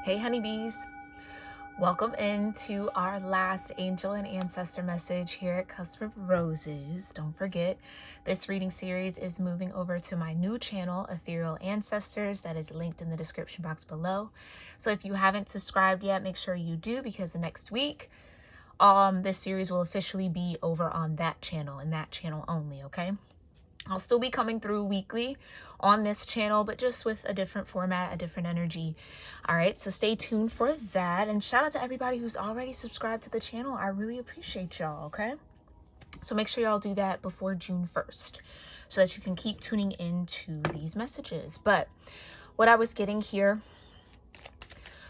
Hey honeybees, welcome into our last angel and ancestor message here at Cusp of Roses. Don't forget, this reading series is moving over to my new channel, Ethereal Ancestors, that is linked in the description box below. So if you haven't subscribed yet, make sure you do, because next week this series will officially be over on that channel and that channel only. Okay, I'll still be coming through weekly on this channel, but just with a different format, a different energy. All right, so stay tuned for that. And shout out to everybody who's already subscribed to the channel. I really appreciate y'all, okay? So make sure y'all do that before June 1st so that you can keep tuning into these messages. But what I was getting here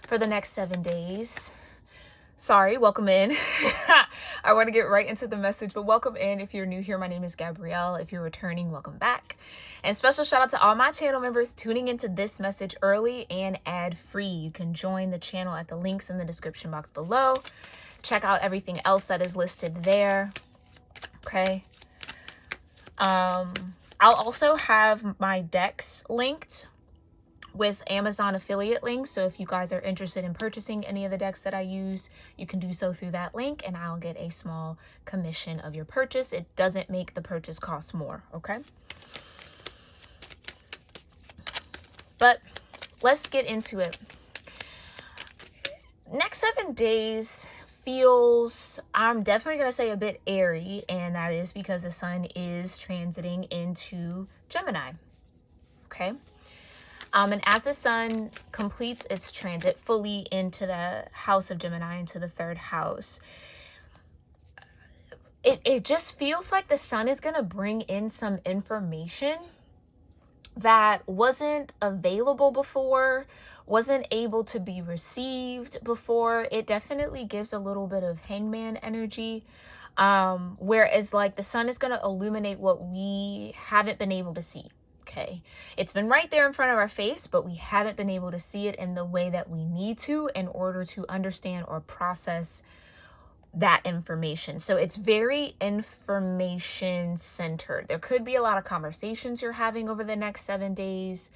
for the next 7 days... Sorry, welcome in. I want to get right into the message, but welcome in. If you're new here, my name is Gabrielle. If you're returning, welcome back. And special shout out to all my channel members tuning into this message early and ad-free. You can join the channel at the links in the description box below. Check out everything else that is listed there. Okay. I'll also have my decks linked with Amazon affiliate links. So if you guys are interested in purchasing any of the decks that I use, you can do so through that link and I'll get a small commission of your purchase. It doesn't make the purchase cost more, okay? But let's get into it. Next 7 days feels, I'm definitely going to say, a bit airy, and that is because the sun is transiting into Gemini, okay? And as the sun completes its transit fully into the house of Gemini, into the 3rd house, it just feels like the sun is going to bring in some information that wasn't available before, wasn't able to be received before. It definitely gives a little bit of hangman energy. Whereas like the sun is going to illuminate what we haven't been able to see. Okay, it's been right there in front of our face, but we haven't been able to see it in the way that we need to in order to understand or process that information. So it's very information centered. There could be a lot of conversations you're having over the next 7 days.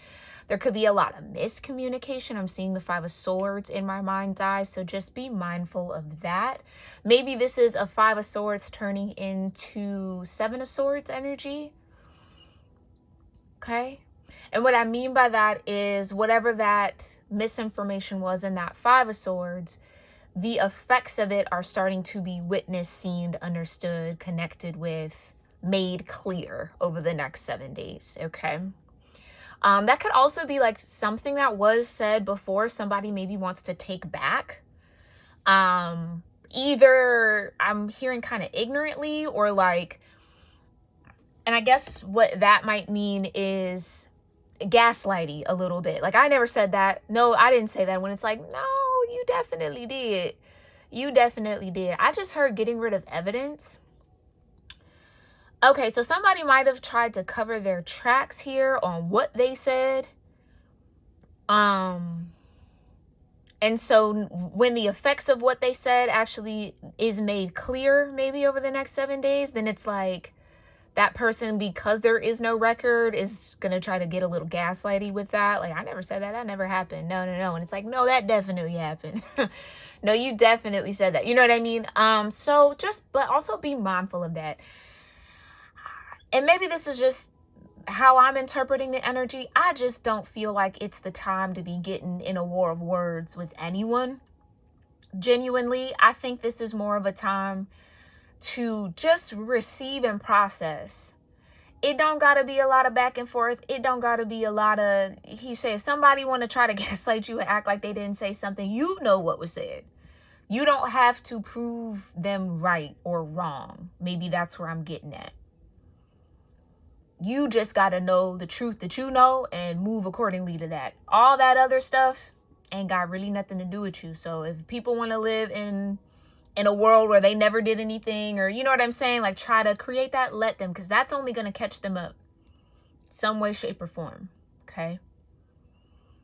There could be a lot of miscommunication. I'm seeing the 5 of Swords in my mind's eye, so just be mindful of that. Maybe this is a 5 of Swords turning into 7 of Swords energy. Okay, and what I mean by that is whatever that misinformation was in that 5 of Swords, the effects of it are starting to be witnessed, seen, understood, connected with, made clear over the next 7 days. Okay, that could also be like something that was said before somebody maybe wants to take back. Either I'm hearing kind of ignorantly, or like, and I guess what that might mean is gaslighty a little bit. Like, I never said that. No, I didn't say that. When it's like, no, you definitely did. You definitely did. I just heard getting rid of evidence. Okay, so somebody might have tried to cover their tracks here on what they said. And so when the effects of what they said actually is made clear, maybe over the next 7 days, then it's like, that person, because there is no record, is going to try to get a little gaslighty with that. Like, I never said that. That never happened. No. And it's like, no, that definitely happened. No, you definitely said that. You know what I mean? So just, but also be mindful of that. And maybe this is just how I'm interpreting the energy. I just don't feel like it's the time to be getting in a war of words with anyone. Genuinely, I think this is more of a time to just receive and process. It don't gotta be a lot of back and forth. It don't gotta be a lot of, he said, if somebody want to try to gaslight you and act like they didn't say something, you know what was said. You don't have to prove them right or wrong. Maybe that's where I'm getting at. You just gotta know the truth that you know and move accordingly to that. All that other stuff ain't got really nothing to do with you. So if people want to live in a world where they never did anything, or you know what I'm saying, like, try to create that, let them, because that's only going to catch them up some way, shape, or form. Okay,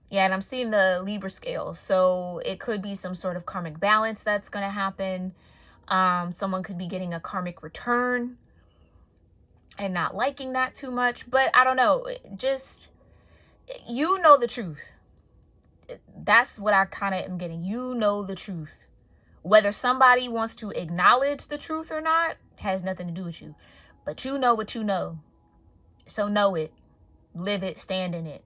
yeah, and I'm seeing the Libra scale, so it could be some sort of karmic balance that's going to happen. Someone could be getting a karmic return and not liking that too much, but I don't know, just, you know the truth. That's what I kind of am getting. You know the truth. Whether somebody wants to acknowledge the truth or not has nothing to do with you. But you know what you know. So know it. Live it. Stand in it.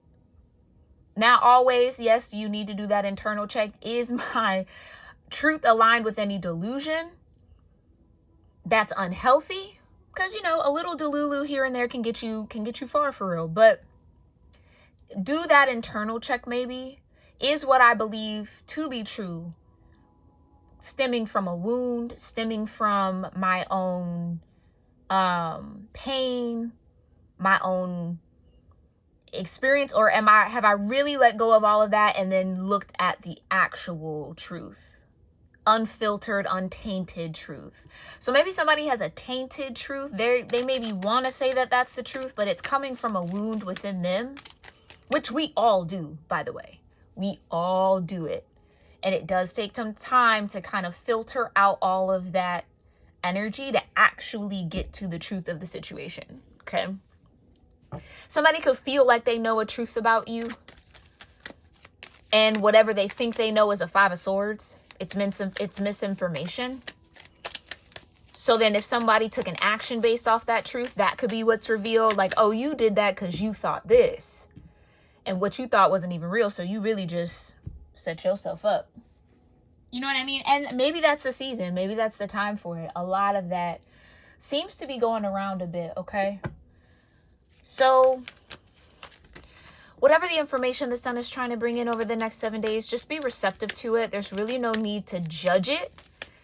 Now, always, yes, you need to do that internal check. Is my truth aligned with any delusion that's unhealthy? Because, you know, a little delulu here and there can get you far for real. But do that internal check maybe. Is what I believe to be true stemming from a wound, stemming from my own pain, my own experience, or have I really let go of all of that and then looked at the actual truth, unfiltered, untainted truth? So maybe somebody has a tainted truth. They maybe want to say that that's the truth, but it's coming from a wound within them, which we all do, by the way. We all do it. And it does take some time to kind of filter out all of that energy to actually get to the truth of the situation. Okay. Somebody could feel like they know a truth about you, and whatever they think they know is a 5 of Swords. It's misinformation. So then if somebody took an action based off that truth, that could be what's revealed. Like, oh, you did that because you thought this. And what you thought wasn't even real. So you really just set yourself up. You know what I mean? And maybe that's the season. Maybe that's the time for it. A lot of that seems to be going around a bit, okay? So whatever the information the sun is trying to bring in over the next 7 days, just be receptive to it. There's really no need to judge it.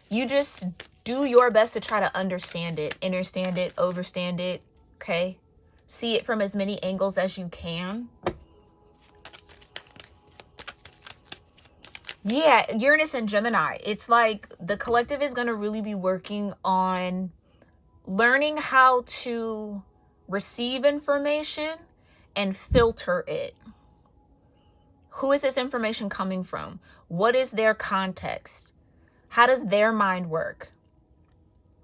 You just do your best to try to understand it, understand it, overstand it, okay? See it from as many angles as you can. Yeah, Uranus and Gemini. It's like the collective is going to really be working on learning how to receive information and filter it. Who is this information coming from? What is their context? How does their mind work?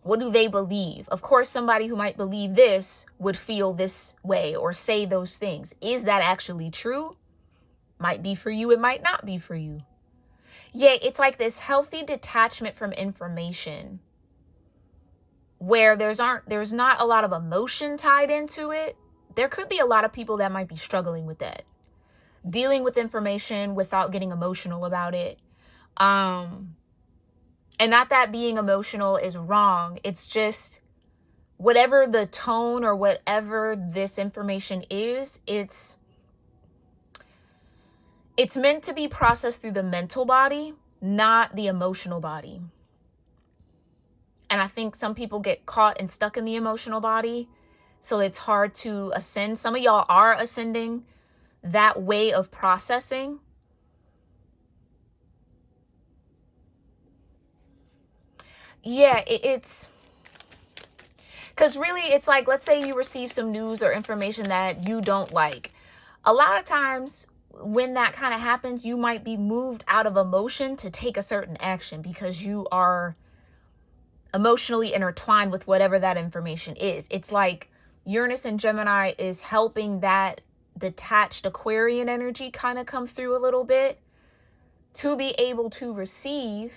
What do they believe? Of course, somebody who might believe this would feel this way or say those things. Is that actually true? Might be for you. It might not be for you. Yeah, it's like this healthy detachment from information where there's not a lot of emotion tied into it. There could be a lot of people that might be struggling with that. Dealing with information without getting emotional about it. And not that being emotional is wrong. It's just whatever the tone or whatever this information is, it's meant to be processed through the mental body, not the emotional body. And I think some people get caught and stuck in the emotional body, so it's hard to ascend. Some of y'all are ascending that way of processing. Yeah, it's because really it's like, let's say you receive some news or information that you don't like. A lot of times when that kind of happens, you might be moved out of emotion to take a certain action because you are emotionally intertwined with whatever that information is. It's like Uranus and Gemini is helping that detached Aquarian energy kind of come through a little bit to be able to receive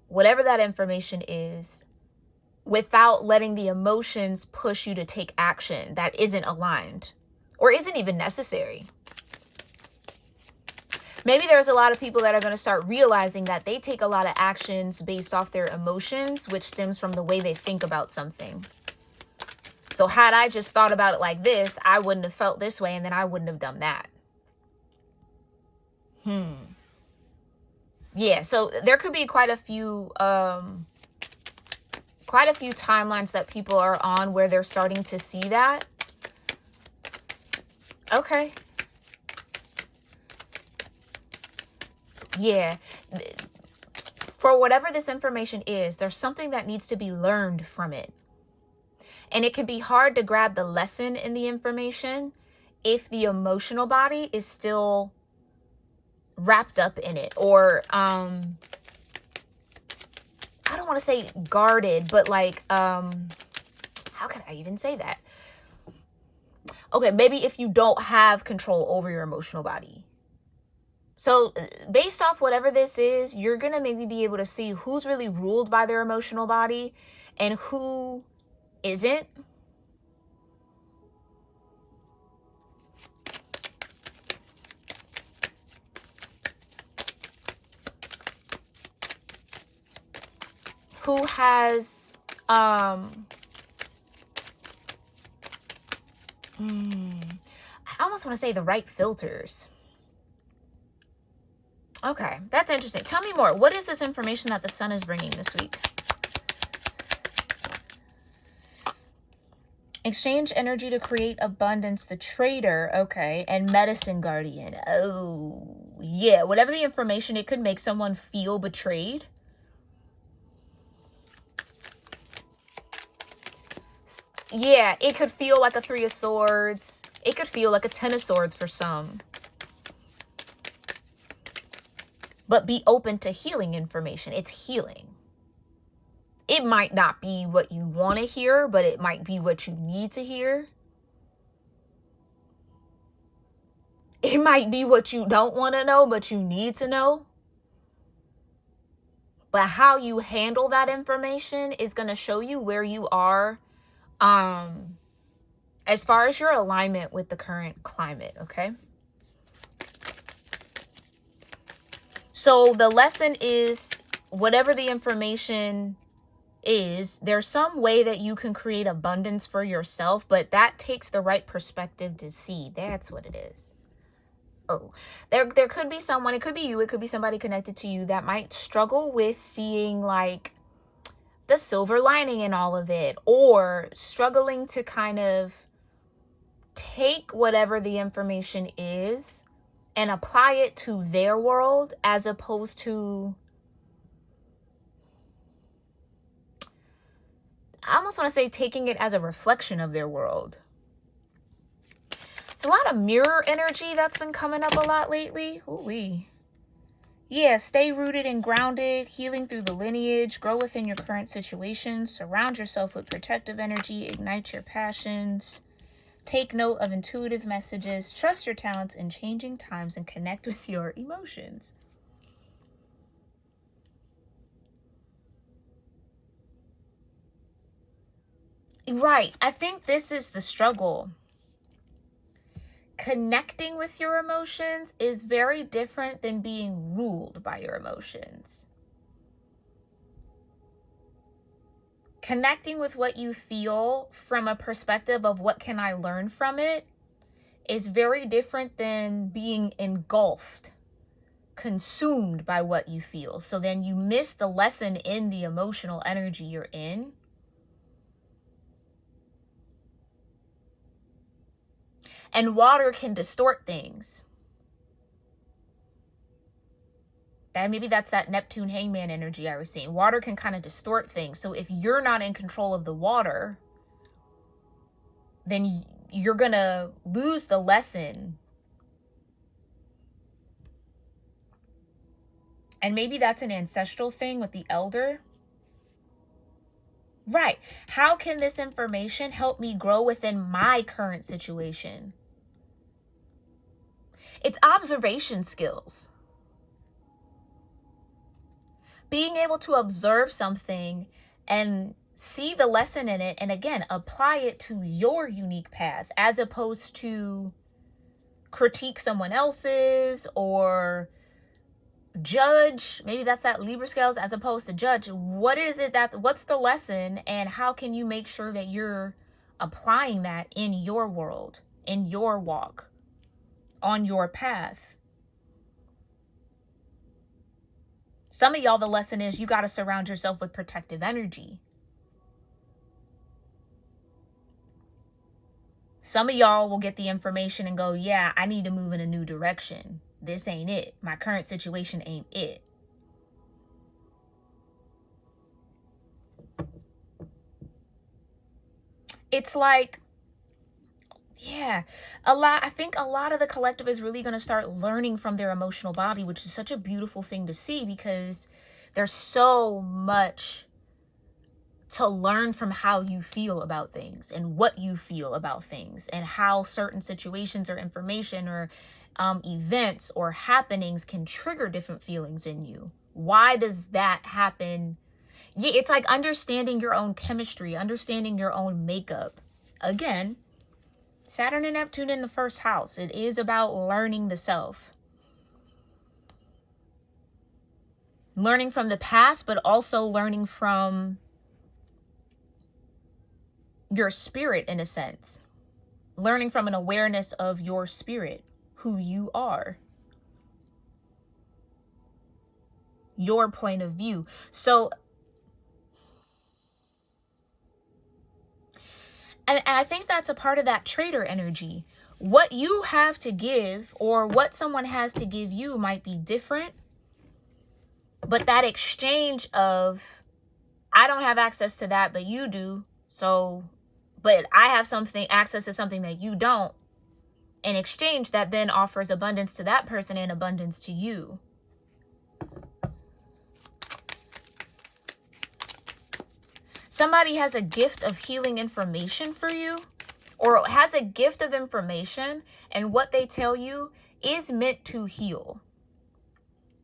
whatever that information is without letting the emotions push you to take action that isn't aligned or isn't even necessary. Maybe there's a lot of people that are going to start realizing that they take a lot of actions based off their emotions, which stems from the way they think about something. So had I just thought about it like this, I wouldn't have felt this way, and then I wouldn't have done that. Yeah, so there could be quite a few timelines that people are on where they're starting to see that. Okay. Yeah. For whatever this information is, there's something that needs to be learned from it. And it can be hard to grab the lesson in the information if the emotional body is still wrapped up in it, or I don't want to say guarded, but like how can I even say that? Okay, maybe if you don't have control over your emotional body. So based off whatever this is, you're going to maybe be able to see who's really ruled by their emotional body and who isn't. Who has I almost want to say the right filters. Okay, that's interesting. Tell me more. What is this information that the sun is bringing this week? Exchange energy to create abundance, the trader, okay, and medicine guardian. Oh, yeah, whatever the information, it could make someone feel betrayed. Yeah, it could feel like a 3 of Swords. It could feel like a 10 of Swords for some. But be open to healing information. It's healing. It might not be what you want to hear, but it might be what you need to hear. It might be what you don't want to know, but you need to know. But how you handle that information is going to show you where you are as far as your alignment with the current climate, okay? So the lesson is, whatever the information is, there's some way that you can create abundance for yourself, but that takes the right perspective to see. That's what it is. Oh, there could be someone, it could be you, it could be somebody connected to you that might struggle with seeing like the silver lining in all of it, or struggling to kind of take whatever the information is and apply it to their world, as opposed to, I almost want to say, taking it as a reflection of their world. It's a lot of mirror energy that's been coming up a lot lately. Ooh-wee. Yeah, stay rooted and grounded, healing through the lineage, grow within your current situation, surround yourself with protective energy, ignite your passions, take note of intuitive messages, trust your talents in changing times, and connect with your emotions. Right. I think this is the struggle. Connecting with your emotions is very different than being ruled by your emotions. Connecting with what you feel from a perspective of what can I learn from it is very different than being engulfed, consumed by what you feel. So then you miss the lesson in the emotional energy you're in. And water can distort things. Maybe that's that Neptune hangman energy I was seeing. Water can kind of distort things. So if you're not in control of the water, then you're going to lose the lesson. And maybe that's an ancestral thing with the elder. Right. How can this information help me grow within my current situation? It's observation skills. Being able to observe something and see the lesson in it, and again, apply it to your unique path, as opposed to critique someone else's or judge. Maybe that's that Libra scales, as opposed to judge. What's the lesson, and how can you make sure that you're applying that in your world, in your walk, on your path? Some of y'all, the lesson is you got to surround yourself with protective energy. Some of y'all will get the information and go, yeah, I need to move in a new direction. This ain't it. My current situation ain't it. It's like, yeah, I think a lot of the collective is really going to start learning from their emotional body, which is such a beautiful thing to see, because there's so much to learn from how you feel about things and what you feel about things and how certain situations or information or events or happenings can trigger different feelings in you. Why does that happen? Yeah, it's like understanding your own chemistry, understanding your own makeup. Again, Saturn and Neptune in the first house. It is about learning the self. Learning from the past, but also learning from your spirit in a sense. Learning from an awareness of your spirit, who you are. Your point of view. So, and I think that's a part of that trader energy. What you have to give or what someone has to give you might be different. But that exchange of, I don't have access to that, but you do. So, but I have access to something that you don't. In exchange, that then offers abundance to that person and abundance to you. Somebody has a gift of healing information for you, or has a gift of information, and what they tell you is meant to heal.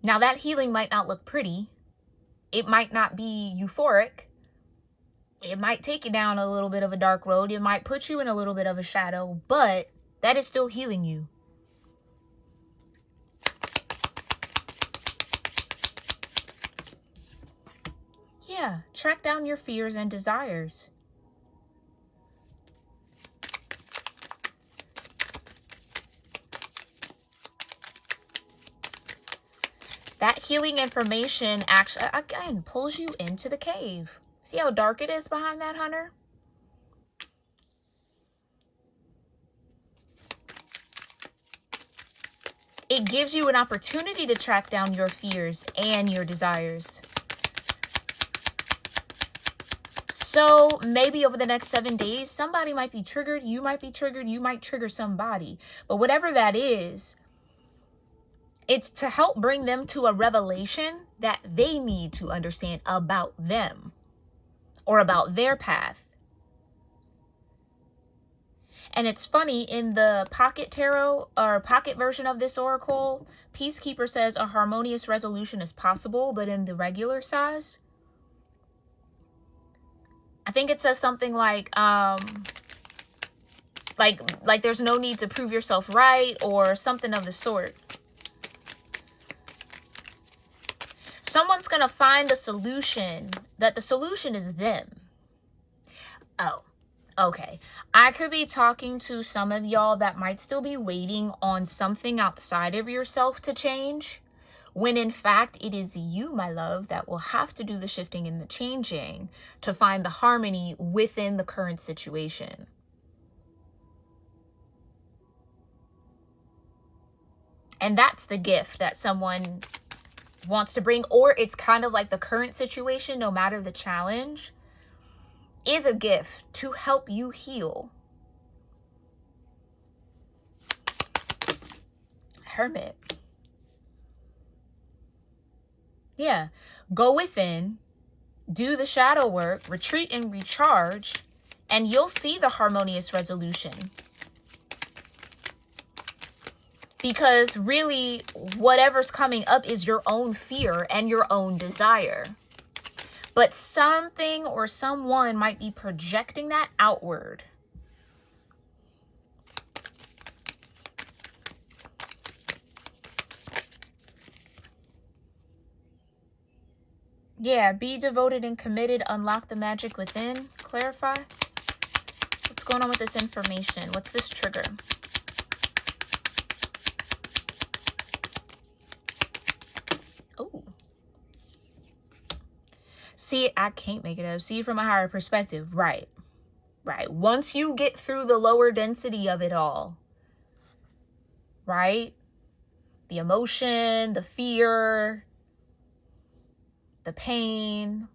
Now, that healing might not look pretty. It might not be euphoric. It might take you down a little bit of a dark road. It might put you in a little bit of a shadow, but that is still healing you. Yeah, track down your fears and desires. That healing information actually, again, pulls you into the cave. See how dark it is behind that, Hunter? It gives you an opportunity to track down your fears and your desires. So maybe over the next 7 days, somebody might be triggered. You might be triggered. You might trigger somebody. But whatever that is, it's to help bring them to a revelation that they need to understand about them or about their path. And it's funny, in the pocket tarot or pocket version of this oracle, Peacekeeper says a harmonious resolution is possible, but in the regular size, I think it says something like there's no need to prove yourself right or something of the sort. Someone's going to find a solution, that the solution is them. Oh, okay. I could be talking to some of y'all that might still be waiting on something outside of yourself to change, when in fact it is you, my love, that will have to do the shifting and the changing to find the harmony within the current situation. And that's the gift that someone wants to bring, or it's kind of like the current situation, no matter the challenge, is a gift to help you heal. Hermit. Yeah. Go within, do the shadow work, retreat and recharge, and you'll see the harmonious resolution. Because really, whatever's coming up is your own fear and your own desire. But something or someone might be projecting that outward. Yeah, be devoted and committed. Unlock the magic within. Clarify. What's going on with this information? What's this trigger? Oh. See, I can't make it up. See from a higher perspective. Right. Right. Once you get through the lower density of it all, right? The emotion, the fear, the pain,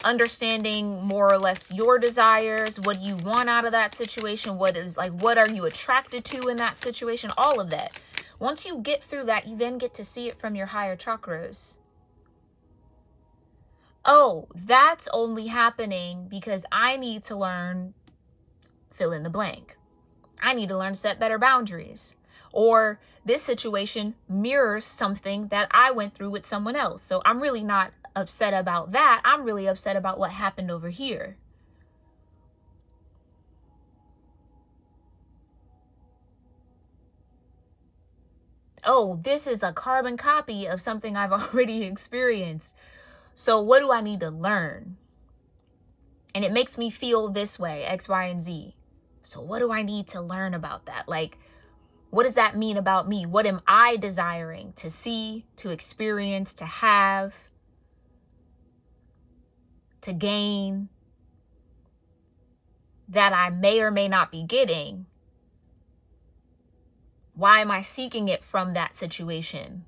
understanding more or less your desires, what do you want out of that situation, what are you attracted to in that situation, all of that. Once you get through that, you then get to see it from your higher chakras. Oh, that's only happening because I need to learn, fill in the blank. I need to learn to set better boundaries. Or this situation mirrors something that I went through with someone else. So I'm really not upset about that. I'm really upset about what happened over here. Oh, this is a carbon copy of something I've already experienced. So what do I need to learn? And it makes me feel this way, X, Y, and Z. So what do I need to learn about that? Like, what does that mean about me? What am I desiring to see, to experience, to have, to gain, that I may or may not be getting? Why am I seeking it from that situation?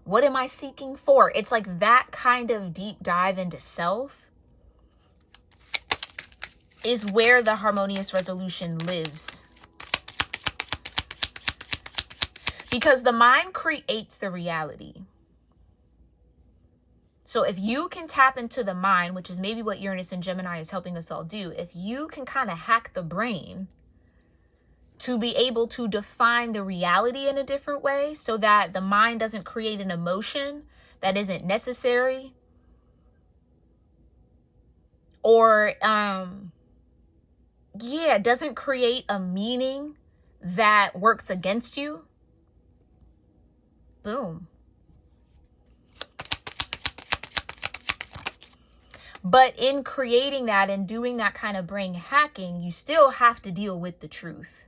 What am I seeking for? It's like that kind of deep dive into self is where the harmonious resolution lives. Because the mind creates the reality. So if you can tap into the mind, which is maybe what Uranus and Gemini is helping us all do, if you can kind of hack the brain to be able to define the reality in a different way so that the mind doesn't create an emotion that isn't necessary, or doesn't create a meaning that works against you, boom. But in creating that and doing that kind of brain hacking, you still have to deal with the truth.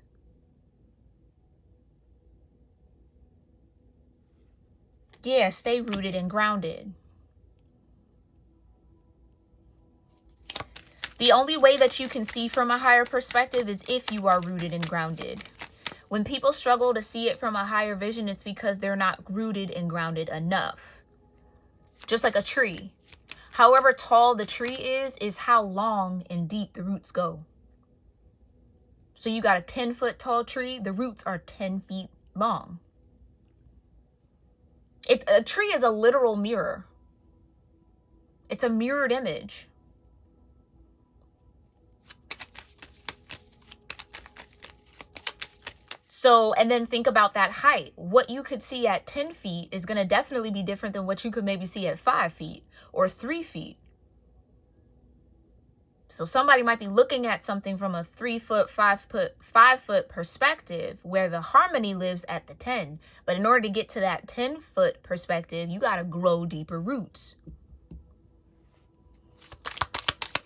Yeah, stay rooted and grounded. The only way that you can see from a higher perspective is if you are rooted and grounded. When people struggle to see it from a higher vision, it's because they're not rooted and grounded enough. Just like a tree. However tall the tree is how long and deep the roots go. So you got a 10-foot tall tree, the roots are 10 feet long. A tree is a literal mirror. It's a mirrored image. So, and then think about that height. What you could see at 10 feet is going to definitely be different than what you could maybe see at 5 feet or 3 feet. So somebody might be looking at something from a 3-foot, 5-foot perspective where the harmony lives at the 10. But in order to get to that 10-foot perspective, you got to grow deeper roots.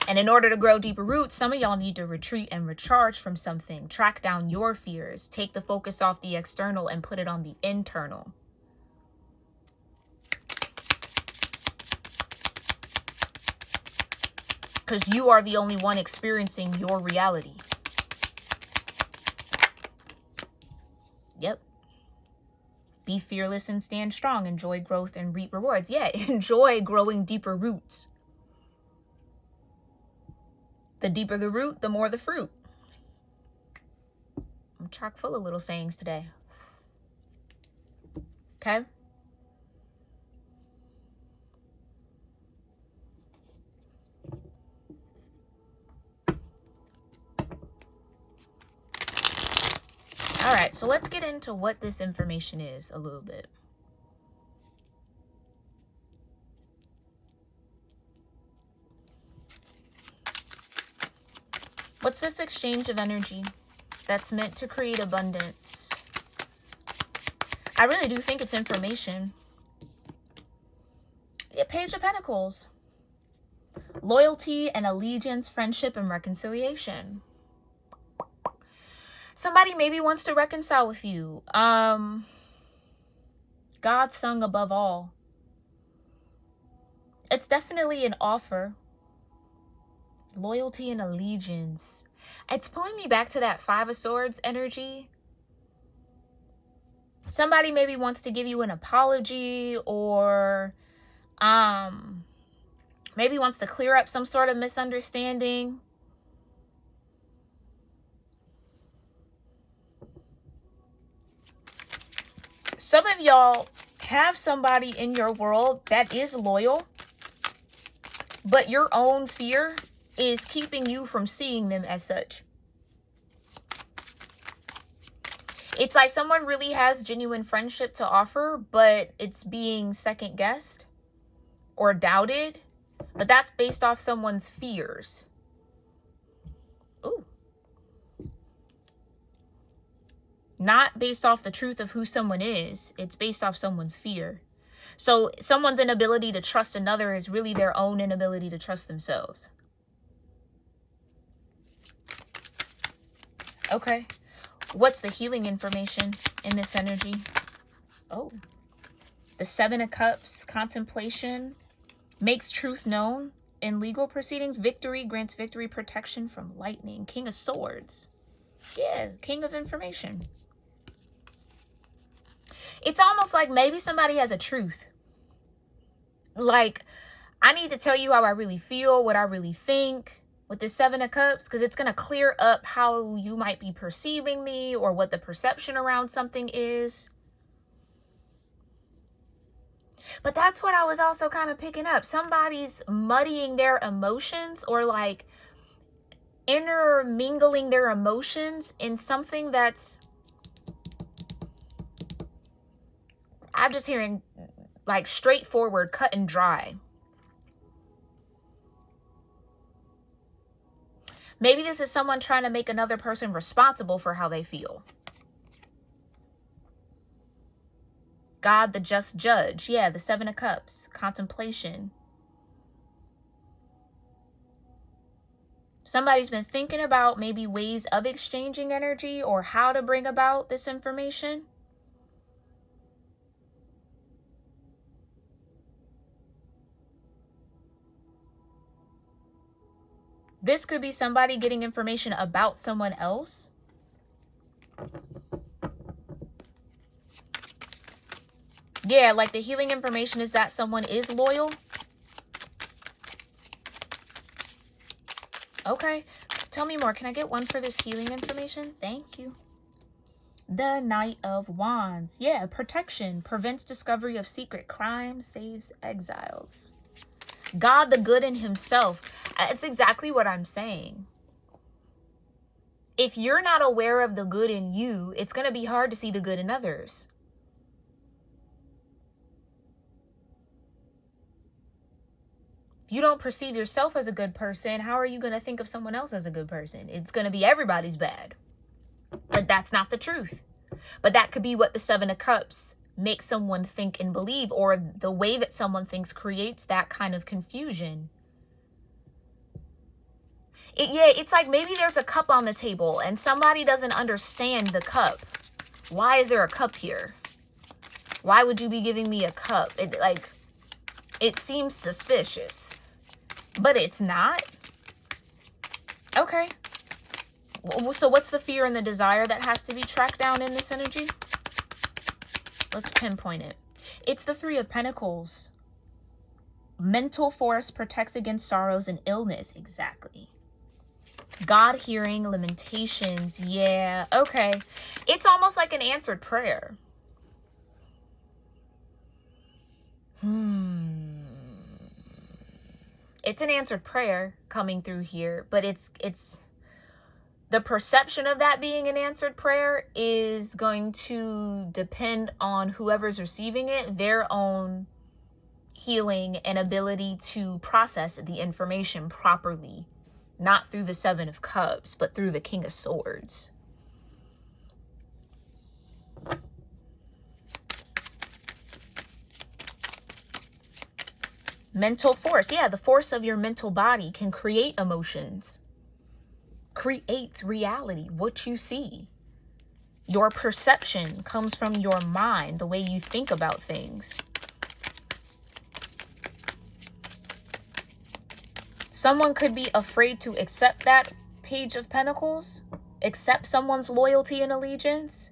And in order to grow deeper roots, some of y'all need to retreat and recharge from something. Track down your fears. Take the focus off the external and put it on the internal. Because you are the only one experiencing your reality. Yep. Be fearless and stand strong. Enjoy growth and reap rewards. Yeah, enjoy growing deeper roots. The deeper the root, the more the fruit. I'm chock full of little sayings today. Okay? All right, so let's get into what this information is a little bit. What's this exchange of energy that's meant to create abundance? I really do think it's information. Yeah, Page of Pentacles. Loyalty and allegiance, friendship and reconciliation. Somebody maybe wants to reconcile with you. God sung above all. It's definitely an offer. Loyalty and allegiance. It's pulling me back to that 5 of Swords energy. Somebody maybe wants to give you an apology, or maybe wants to clear up some sort of misunderstanding. Some of y'all have somebody in your world that is loyal, but your own fear is keeping you from seeing them as such. It's like someone really has genuine friendship to offer, but it's being second guessed or doubted. But that's based off someone's fears. Ooh. Not based off the truth of who someone is. It's based off someone's fear. So someone's inability to trust another is really their own inability to trust themselves. Okay. What's the healing information in this energy? Oh. The Seven of Cups, contemplation, makes truth known in legal proceedings. Victory, grants victory, protection from lightning. King of Swords. Yeah, King of information. It's almost like maybe somebody has a truth. Like, I need to tell you how I really feel, what I really think with this Seven of Cups, because it's going to clear up how you might be perceiving me or what the perception around something is. But that's what I was also kind of picking up. Somebody's muddying their emotions or like intermingling their emotions in something that's, I'm just hearing like straightforward, cut and dry. Maybe this is someone trying to make another person responsible for how they feel. God, the just judge. Yeah, the Seven of Cups. Contemplation. Somebody's been thinking about maybe ways of exchanging energy or how to bring about this information. This could be somebody getting information about someone else. Yeah, like the healing information is that someone is loyal. Okay, tell me more. Can I get one for this healing information? Thank you. The Knight of Wands. Yeah, protection. Prevents discovery of secret crimes. Saves exiles. God, the good in himself. It's exactly what I'm saying. If you're not aware of the good in you, it's going to be hard to see the good in others. If you don't perceive yourself as a good person, how are you going to think of someone else as a good person? It's going to be everybody's bad. But that's not the truth. But that could be what the Seven of Cups makes someone think and believe, or the way that someone thinks creates that kind of confusion. It's like maybe there's a cup on the table and somebody doesn't understand the cup. Why is there a cup here? Why would you be giving me a cup? It seems suspicious, but it's not. Okay. So what's the fear and the desire that has to be tracked down in this energy? Let's pinpoint it. It's the Three of Pentacles. Mental force protects against sorrows and illness. Exactly. God hearing, limitations. Yeah, okay. It's almost like an answered prayer. It's an answered prayer coming through here, but it's the perception of that being an answered prayer is going to depend on whoever's receiving it, their own healing and ability to process the information properly, not through the Seven of Cups, but through the King of Swords. Mental force. Yeah, the force of your mental body can create emotions. Creates reality, what you see. Your perception comes from your mind, the way you think about things. Someone could be afraid to accept that Page of Pentacles, accept someone's loyalty and allegiance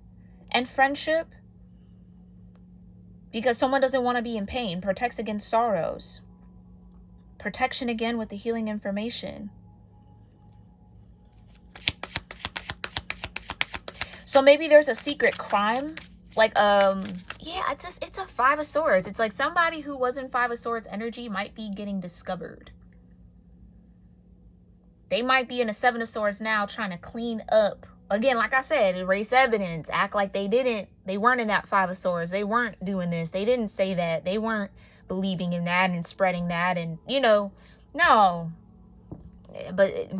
and friendship, because someone doesn't want to be in pain. Protects against sorrows. Protection again with the healing information. So maybe there's a secret crime, like, yeah, it's a Five of Swords. It's like somebody who was in Five of Swords energy might be getting discovered. They might be in a Seven of Swords now trying to clean up Again, like I said, erase evidence, act like they weren't in that Five of Swords. They weren't doing this. They didn't say that. They weren't believing in that and spreading that. And, no. But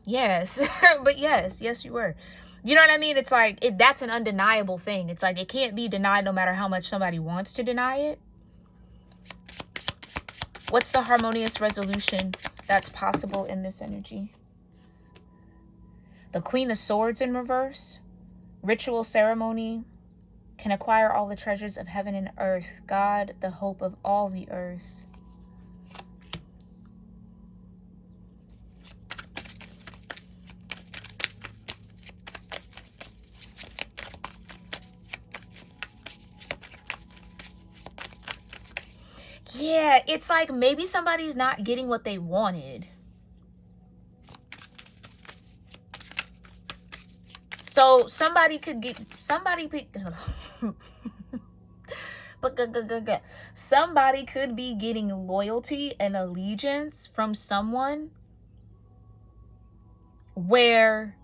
yes, but yes, you were. You know what I mean? It's like, that's an undeniable thing. It's like, it can't be denied no matter how much somebody wants to deny it. What's the harmonious resolution that's possible in this energy? The Queen of Swords in reverse. Ritual ceremony. Can acquire all the treasures of heaven and earth. God, the hope of all the earth. Yeah, it's like maybe somebody's not getting what they wanted. So somebody could be getting loyalty and allegiance from someone where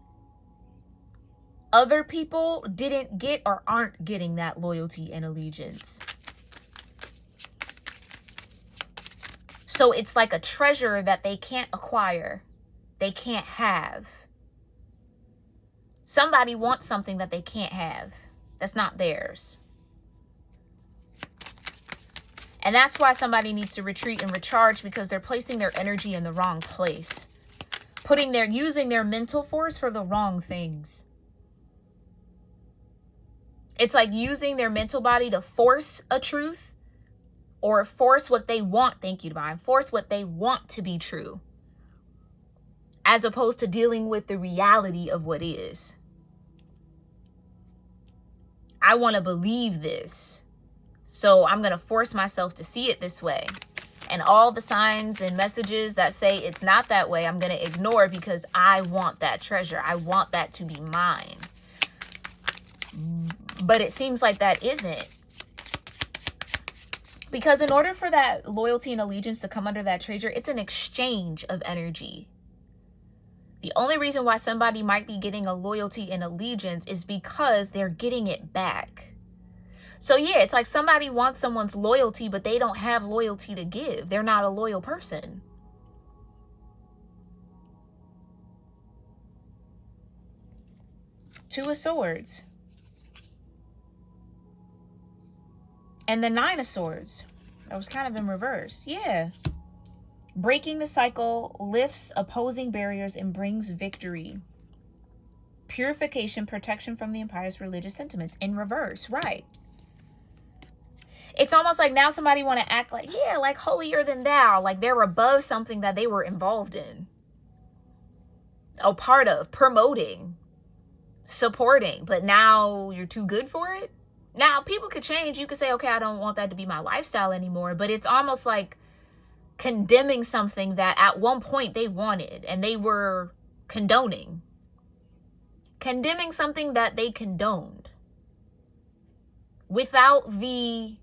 other people didn't get or aren't getting that loyalty and allegiance. So it's like a treasure that they can't acquire. They can't have. Somebody wants something that they can't have. That's not theirs. And that's why somebody needs to retreat and recharge, because they're placing their energy in the wrong place. Using their mental force for the wrong things. It's like using their mental body to force a truth, or force what they want, thank you, Divine, force what they want to be true, as opposed to dealing with the reality of what is. I want to believe this, so I'm going to force myself to see it this way. And all the signs and messages that say it's not that way, I'm going to ignore, because I want that treasure. I want that to be mine. But it seems like that isn't. Because in order for that loyalty and allegiance to come under that treasure, it's an exchange of energy. The only reason why somebody might be getting a loyalty and allegiance is because they're getting it back. So yeah, it's like somebody wants someone's loyalty, but they don't have loyalty to give. They're not a loyal person. Two of Swords. And the Nine of Swords. That was kind of in reverse. Yeah. Breaking the cycle lifts opposing barriers and brings victory. Purification, protection from the impious religious sentiments. In reverse. Right. It's almost like now somebody want to act like, yeah, like holier than thou. Like they're above something that they were involved in. A part of. Promoting. Supporting. But now you're too good for it? Now, people could change. You could say, okay, I don't want that to be my lifestyle anymore. But it's almost like condemning something that at one point they wanted and they were condoning. Condemning something that they condoned. Without the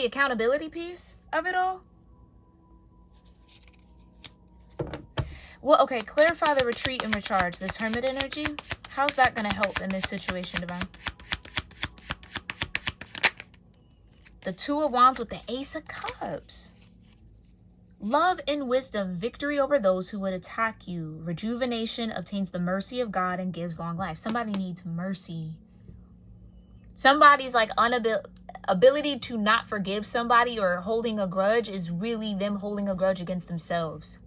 accountability piece of it all. Well, okay, clarify the retreat and recharge. This Hermit energy. How's that going to help in this situation, Divine? The Two of Wands with the Ace of Cups. Love and wisdom, victory over those who would attack you. Rejuvenation obtains the mercy of God and gives long life. Somebody needs mercy. Somebody's like ability to not forgive somebody or holding a grudge is really them holding a grudge against themselves.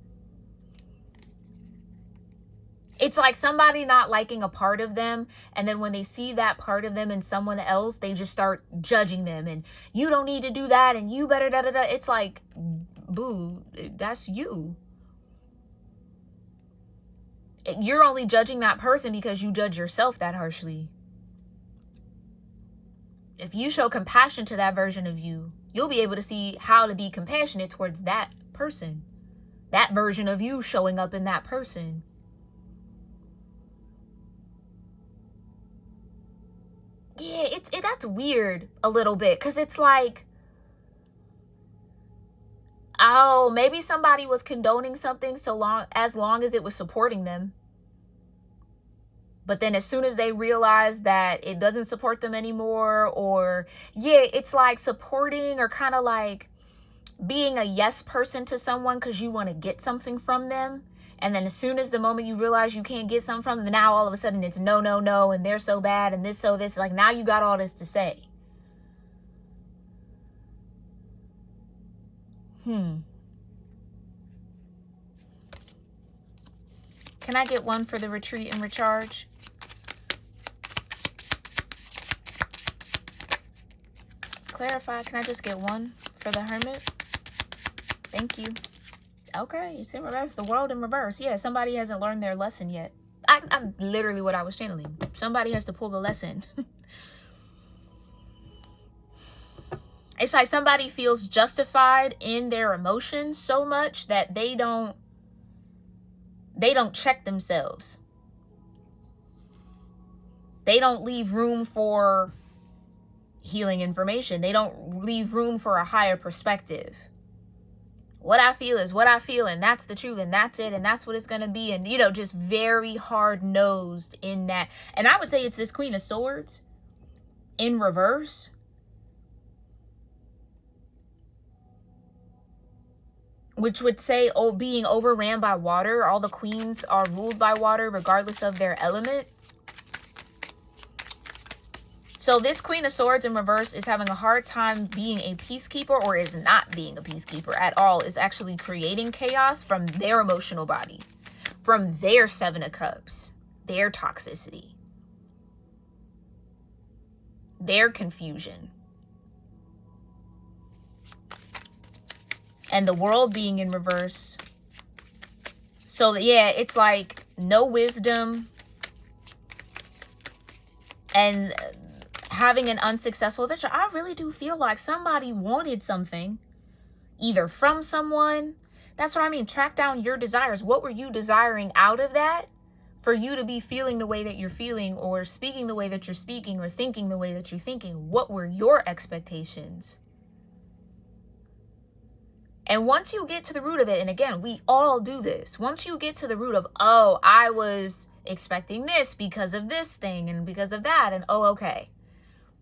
It's like somebody not liking a part of them, and then when they see that part of them in someone else, they just start judging them, and you don't need to do that, and you better da-da-da. It's like, boo, that's you. You're only judging that person because you judge yourself that harshly. If you show compassion to that version of you, you'll be able to see how to be compassionate towards that person. That version of you showing up in that person. Yeah, that's weird a little bit, because it's like, oh, maybe somebody was condoning something as long as it was supporting them. But then as soon as they realize that it doesn't support them anymore, or yeah, it's like supporting or kind of like being a yes person to someone because you want to get something from them. And then as soon as the moment you realize you can't get something from them, now all of a sudden it's no, no, no, and they're so bad and this, like now you got all this to say. Can I get one for the retreat and recharge? Clarify, can I just get one for the hermit? Thank you. Okay, it's in reverse. The world in reverse. Yeah, somebody hasn't learned their lesson yet. I'm literally what I was channeling. Somebody has to pull the lesson. It's like somebody feels justified in their emotions so much that they don't check themselves. They don't leave room for healing information. They don't leave room for a higher perspective. What I feel is what I feel, and that's the truth, and that's it, and that's what it's going to be. And, you know, just very hard-nosed in that. And I would say it's this Queen of Swords in reverse. Which would say, oh, being overran by water. All the queens are ruled by water regardless of their element. So this Queen of Swords in reverse is having a hard time being a peacekeeper, or is not being a peacekeeper at all. Is actually creating chaos from their emotional body, from their Seven of Cups, their toxicity, their confusion. And the world being in reverse. So yeah, it's like no wisdom and having an unsuccessful adventure. I really do feel like somebody wanted something either from someone. That's what I mean. Track down your desires. What were you desiring out of that for you to be feeling the way that you're feeling, or speaking the way that you're speaking, or thinking the way that you're thinking? What were your expectations? And once you get to the root of it, and again, we all do this. Once you get to the root of, oh, I was expecting this because of this thing and because of that. And oh, okay,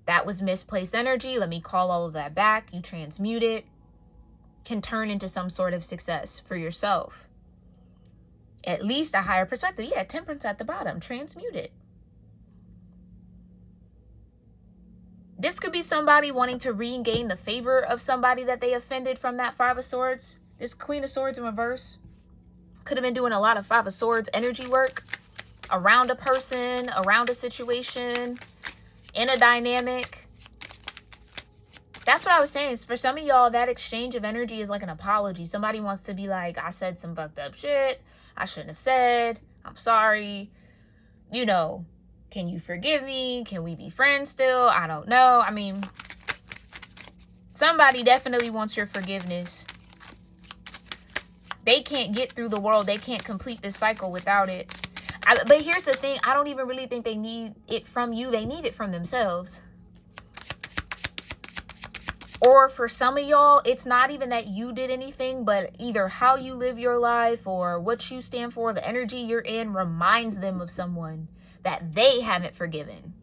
that was misplaced energy. Let me call all of that back. You transmute it. Can turn into some sort of success for yourself. At least a higher perspective. Yeah, temperance at the bottom. Transmute it. This could be somebody wanting to regain the favor of somebody that they offended from that Five of Swords. This Queen of Swords in reverse could have been doing a lot of Five of Swords energy work around a person, around a situation, in a dynamic. That's what I was saying. For some of y'all, that exchange of energy is like an apology. Somebody wants to be like, I said some fucked up shit I shouldn't have said. I'm sorry. You know, can you forgive me? Can we be friends still? I don't know. I mean, somebody definitely wants your forgiveness. They can't get through the world. They can't complete this cycle without it. But here's the thing. I don't even really think they need it from you. They need it from themselves. Or for some of y'all, it's not even that you did anything, but either how you live your life or what you stand for, the energy you're in reminds them of someone that they haven't forgiven.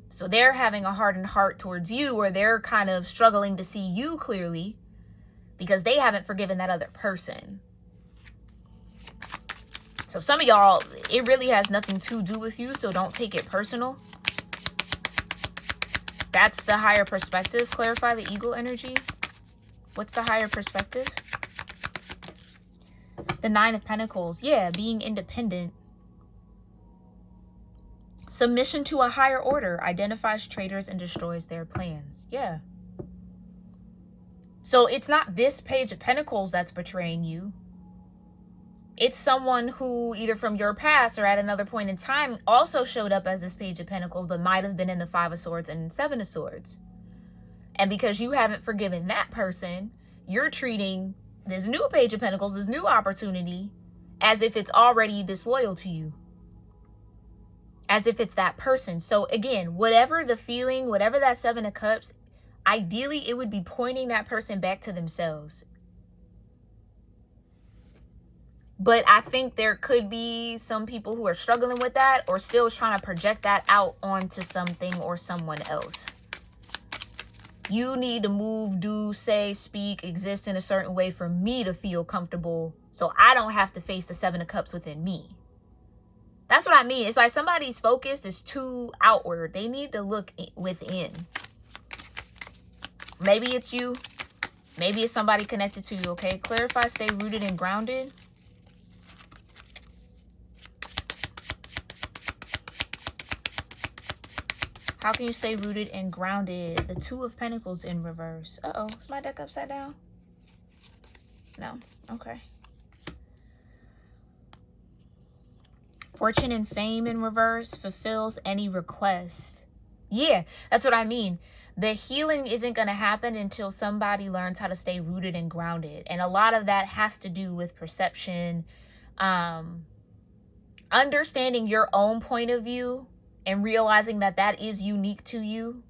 So they're having a hardened heart towards you, or they're kind of struggling to see you clearly because they haven't forgiven that other person. So some of y'all, it really has nothing to do with you, so don't take it personal. That's the higher perspective. Clarify the ego energy. What's the higher perspective? The Nine of Pentacles. Yeah, being independent. Submission to a higher order identifies traitors and destroys their plans. Yeah. So it's not this Page of Pentacles that's betraying you. It's someone who either from your past or at another point in time also showed up as this Page of Pentacles, but might have been in the Five of Swords and Seven of Swords. And because you haven't forgiven that person, you're treating this new Page of Pentacles, this new opportunity, as if it's already disloyal to you. As if it's that person. So again, whatever the feeling, whatever that Seven of Cups, ideally it would be pointing that person back to themselves. But I think there could be some people who are struggling with that or still trying to project that out onto something or someone else. You need to move, do, say, speak, exist in a certain way for me to feel comfortable so I don't have to face the Seven of Cups within me. That's what I mean. It's like somebody's focus is too outward. They need to look within. Maybe it's you. Maybe it's somebody connected to you, okay? Clarify, stay rooted and grounded. How can you stay rooted and grounded? The Two of Pentacles in reverse. Uh-oh, is my deck upside down? No, okay. Fortune and fame in reverse fulfills any request. Yeah, that's what I mean. The healing isn't going to happen until somebody learns how to stay rooted and grounded. And a lot of that has to do with perception, understanding your own point of view and realizing that that is unique to you.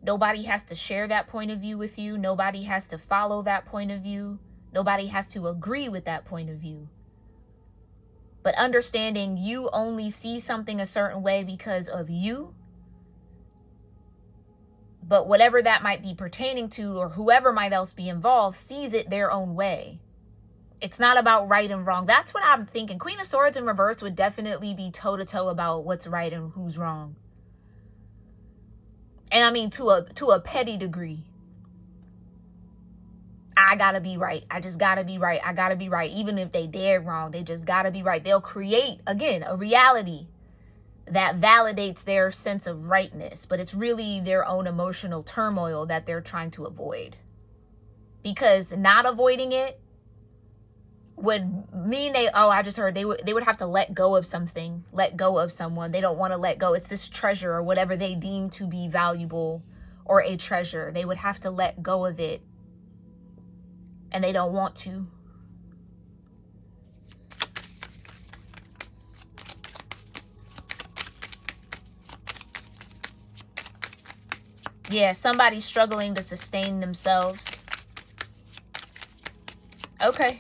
Nobody has to share that point of view with you. Nobody has to follow that point of view. Nobody has to agree with that point of view. But understanding you only see something a certain way because of you. But whatever that might be pertaining to, or whoever might else be involved, sees it their own way. It's not about right and wrong. That's what I'm thinking. Queen of Swords in reverse would definitely be toe-to-toe about what's right and who's wrong. And I mean to a petty degree. I gotta be right. I just gotta be right. I gotta be right. Even if they dead wrong, they just gotta be right. They'll create, again, a reality that validates their sense of rightness. But it's really their own emotional turmoil that they're trying to avoid. Because not avoiding it would mean I just heard they would have to let go of something, let go of someone. They don't want to let go. It's this treasure or whatever they deem to be valuable or a treasure. They would have to let go of it. And they don't want to. Yeah, somebody's struggling to sustain themselves. Okay.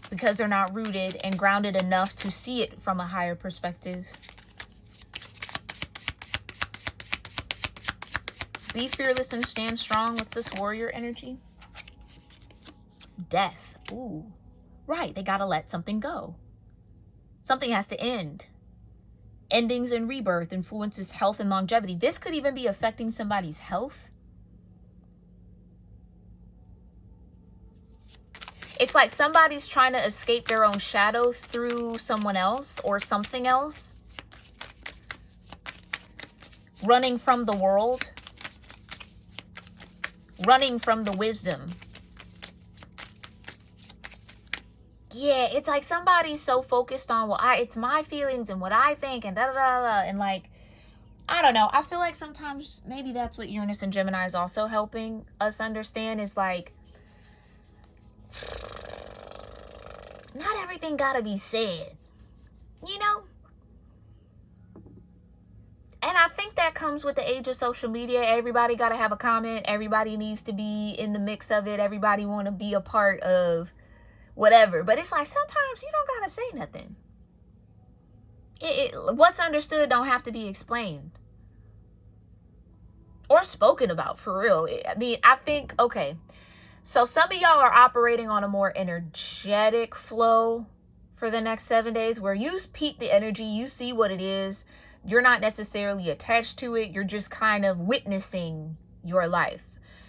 Because they're not rooted and grounded enough to see it from a higher perspective. Be fearless and stand strong. What's this warrior energy? Death. Ooh. Right, they gotta let something go. Something has to end. Endings and rebirth influences health and longevity. This could even be affecting somebody's health. It's like somebody's trying to escape their own shadow through someone else or something else. Running from the world. Running from the wisdom. Yeah, it's like somebody's so focused on, well, it's my feelings and what I think and da-da-da-da. And like, I don't know. I feel like sometimes maybe that's what Uranus and Gemini is also helping us understand is like, not everything gotta be said, you know? And I think that comes with the age of social media. Everybody gotta have a comment. Everybody needs to be in the mix of it. Everybody want to be a part of whatever. But it's like sometimes you don't gotta say nothing. What's understood don't have to be explained. Or spoken about, for real. I mean, I think, okay. So some of y'all are operating on a more energetic flow for the next 7 days where you peak the energy, you see what it is. You're not necessarily attached to it. You're just kind of witnessing your life.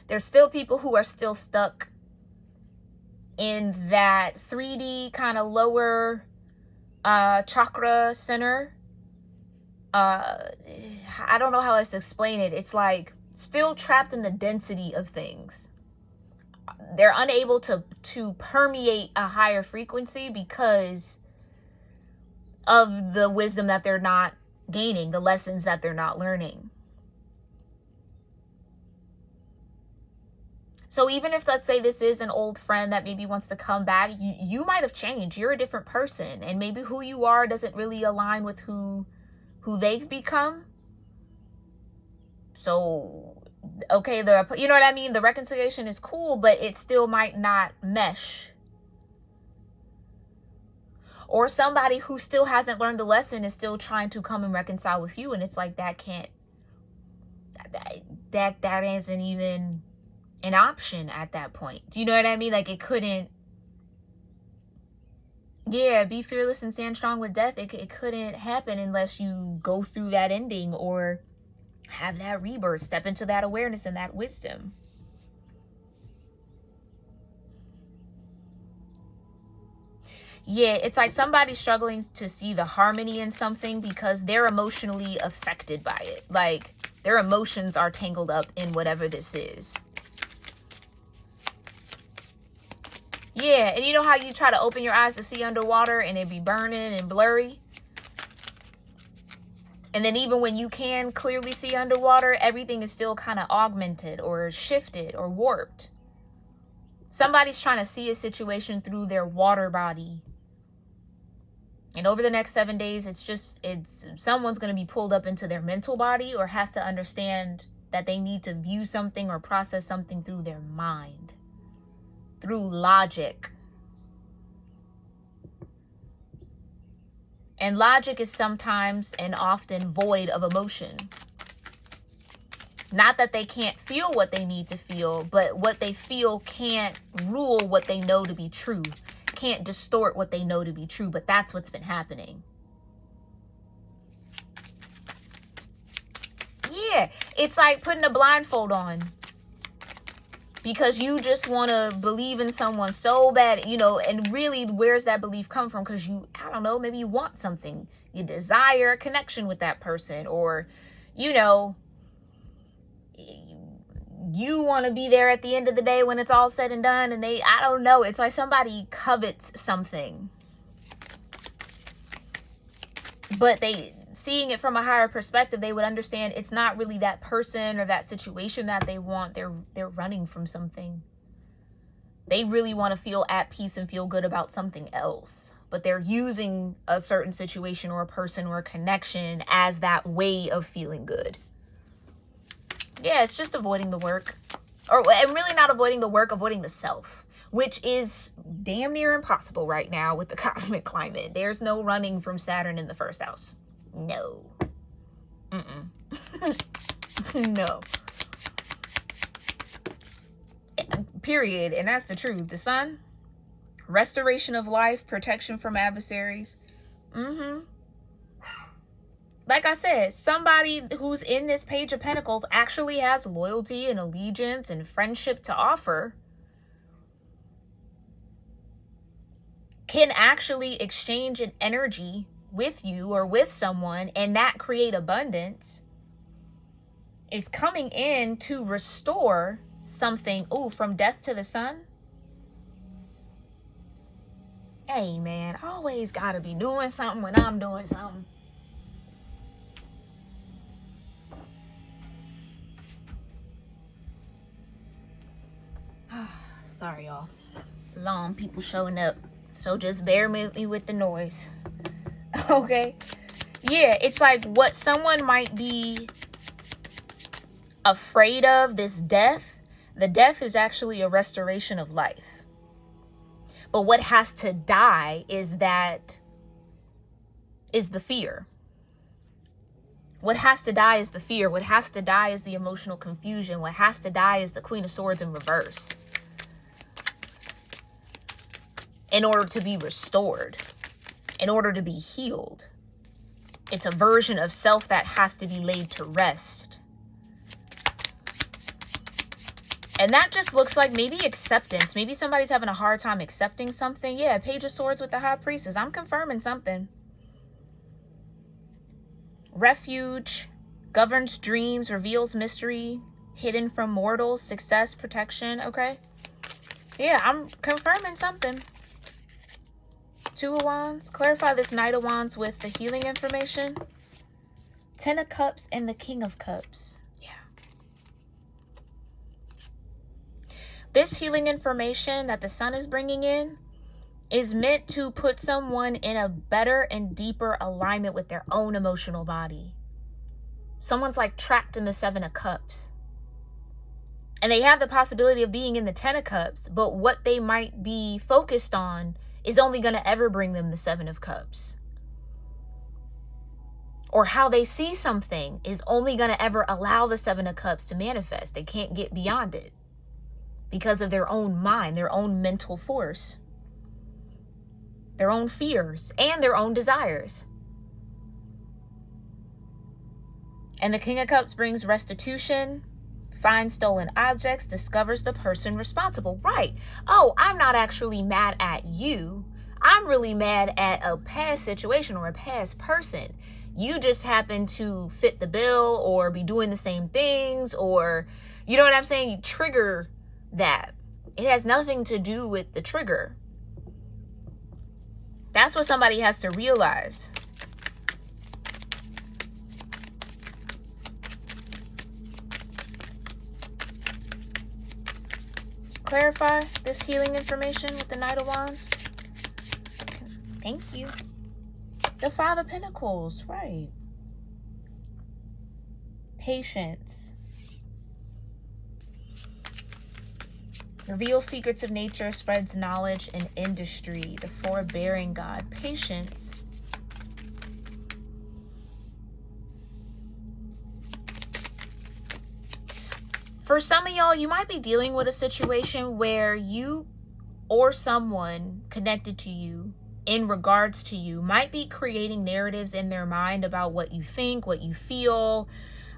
There's still people who are still stuck in that 3D kind of lower chakra center. I don't know how else to explain it. It's like still trapped in the density of things. They're unable to permeate a higher frequency because of the wisdom that they're not gaining, the lessons that they're not learning. So even if, let's say, this is an old friend that maybe wants to come back, you might have changed. You're a different person, and maybe who you are doesn't really align with who they've become. So, okay, you know what I mean? The reconciliation is cool, but it still might not mesh. Or somebody who still hasn't learned the lesson is still trying to come and reconcile with you. And it's like, that isn't even an option at that point. Do you know what I mean? Like, it couldn't. Yeah, be fearless and stand strong with death. It couldn't happen unless you go through that ending or have that rebirth, step into that awareness and that wisdom. Yeah, it's like somebody's struggling to see the harmony in something because they're emotionally affected by it. Like, their emotions are tangled up in whatever this is. Yeah, and you know how you try to open your eyes to see underwater and it be burning and blurry? And then even when you can clearly see underwater, everything is still kind of augmented or shifted or warped. Somebody's trying to see a situation through their water body. And over the next 7 days, it's someone's going to be pulled up into their mental body or has to understand that they need to view something or process something through their mind, through logic. And logic is sometimes and often void of emotion. Not that they can't feel what they need to feel, but what they feel can't rule what they know to be true. Can't distort what they know to be true, but that's what's been happening. Yeah, it's like putting a blindfold on because you just want to believe in someone so bad, you know, and really, where's that belief come from? Because I don't know, maybe you want something, you desire a connection with that person, or, you know, you want to be there at the end of the day when it's all said and done, and I don't know, it's like somebody covets something, but seeing it from a higher perspective, they would understand it's not really that person or that situation that they want. They're running from something. They really want to feel at peace and feel good about something else, but they're using a certain situation or a person or a connection as that way of feeling good. Yeah, it's just avoiding the work. And really not avoiding the work, avoiding the self, which is damn near impossible right now with the cosmic climate. There's no running from Saturn in the first house. No. No. Period. And that's the truth. The sun, restoration of life, protection from adversaries. Like I said, somebody who's in this Page of Pentacles actually has loyalty and allegiance and friendship to offer, can actually exchange an energy with you or with someone, and that create abundance, is coming in to restore something. Ooh, from death to the sun. Hey man, always gotta be doing something when I'm doing something. Sorry y'all, long people showing up, so just bear with me with the noise. Okay, yeah, it's like what someone might be afraid of, this death. The death is actually a restoration of life, but what has to die is the fear. What has to die is the fear. What has to die is the emotional confusion. What has to die is the Queen of Swords in reverse, in order to be restored, in order to be healed. It's a version of self that has to be laid to rest. And that just looks like maybe acceptance. Maybe somebody's having a hard time accepting something. Yeah, Page of Swords with the High Priestess. I'm confirming something. Refuge, governs dreams, reveals mystery, hidden from mortals, success, protection. Okay. Yeah, I'm confirming something. Two of Wands. Clarify this Knight of Wands with the healing information. Ten of Cups and the King of Cups. Yeah. This healing information that the sun is bringing in is meant to put someone in a better and deeper alignment with their own emotional body. Someone's like trapped in the Seven of Cups, and they have the possibility of being in the Ten of Cups, but what they might be focused on is only going to ever bring them the Seven of Cups. Or how they see something is only going to ever allow the Seven of Cups to manifest. They can't get beyond it because of their own mind, their own mental force, their own fears, and their own desires. And the King of Cups brings restitution, finds stolen objects, discovers the person responsible. Right. Oh, I'm not actually mad at you. I'm really mad at a past situation or a past person. You just happen to fit the bill or be doing the same things, or, you know what I'm saying? You trigger that. It has nothing to do with the trigger. That's what somebody has to realize. Clarify this healing information with the Knight of Wands. Thank you. The Five of Pentacles, right. Patience. Reveals secrets of nature, spreads knowledge and industry. The forbearing God. Patience. For some of y'all, you might be dealing with a situation where you or someone connected to you in regards to you might be creating narratives in their mind about what you think, what you feel,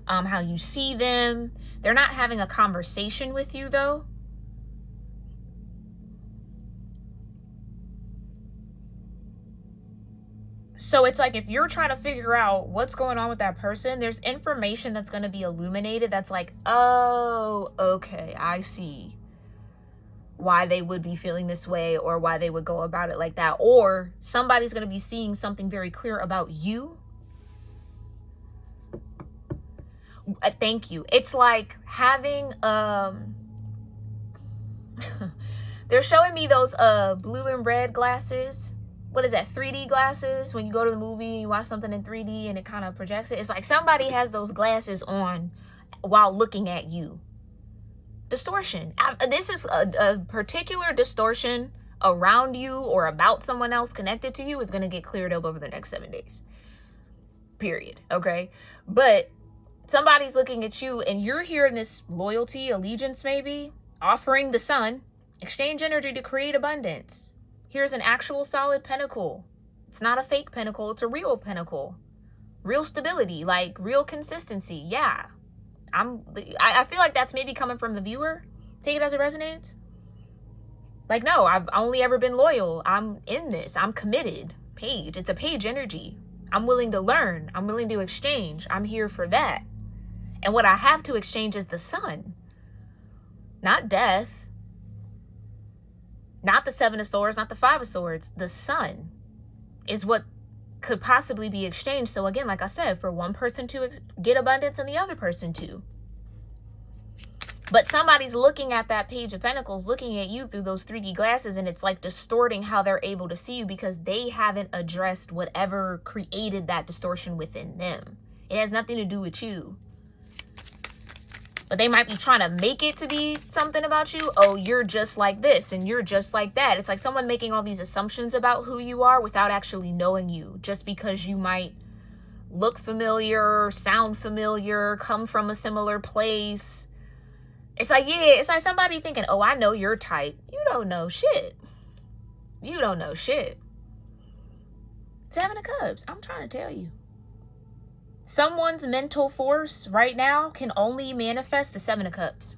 how you see them. They're not having a conversation with you though. So it's like if you're trying to figure out what's going on with that person, there's information that's going to be illuminated that's like, oh, okay, I see why they would be feeling this way or why they would go about it like that. Or somebody's going to be seeing something very clear about you. Thank you. It's like having they're showing me those blue and red glasses. What is that, 3D glasses? When you go to the movie and you watch something in 3D and it kind of projects it. It's like somebody has those glasses on while looking at you. Distortion. This is a particular distortion around you or about someone else connected to you is going to get cleared up over the next 7 days. Period. Okay? But somebody's looking at you and you're hearing this loyalty, allegiance maybe, offering the sun, exchange energy to create abundance. Here's an actual solid pentacle. It's not a fake pentacle. It's a real pentacle. Real stability, like real consistency. Yeah. I feel like that's maybe coming from the viewer. Take it as it resonates. Like, no, I've only ever been loyal. I'm in this. I'm committed. Page. It's a page energy. I'm willing to learn. I'm willing to exchange. I'm here for that. And what I have to exchange is the sun. Not death. Not the Seven of Swords, not the Five of Swords. The sun is what could possibly be exchanged. So again, like I said, for one person to get abundance and the other person to. But somebody's looking at that Page of Pentacles, looking at you through those 3D glasses, and it's like distorting how they're able to see you because they haven't addressed whatever created that distortion within them. It has nothing to do with you. But they might be trying to make it to be something about you. Oh, you're just like this and you're just like that. It's like someone making all these assumptions about who you are without actually knowing you. Just because you might look familiar, sound familiar, come from a similar place. It's like, yeah, it's like somebody thinking, oh, I know your type. You don't know shit. You don't know shit. Seven of Cups. I'm trying to tell you. Someone's mental force right now can only manifest the Seven of Cups.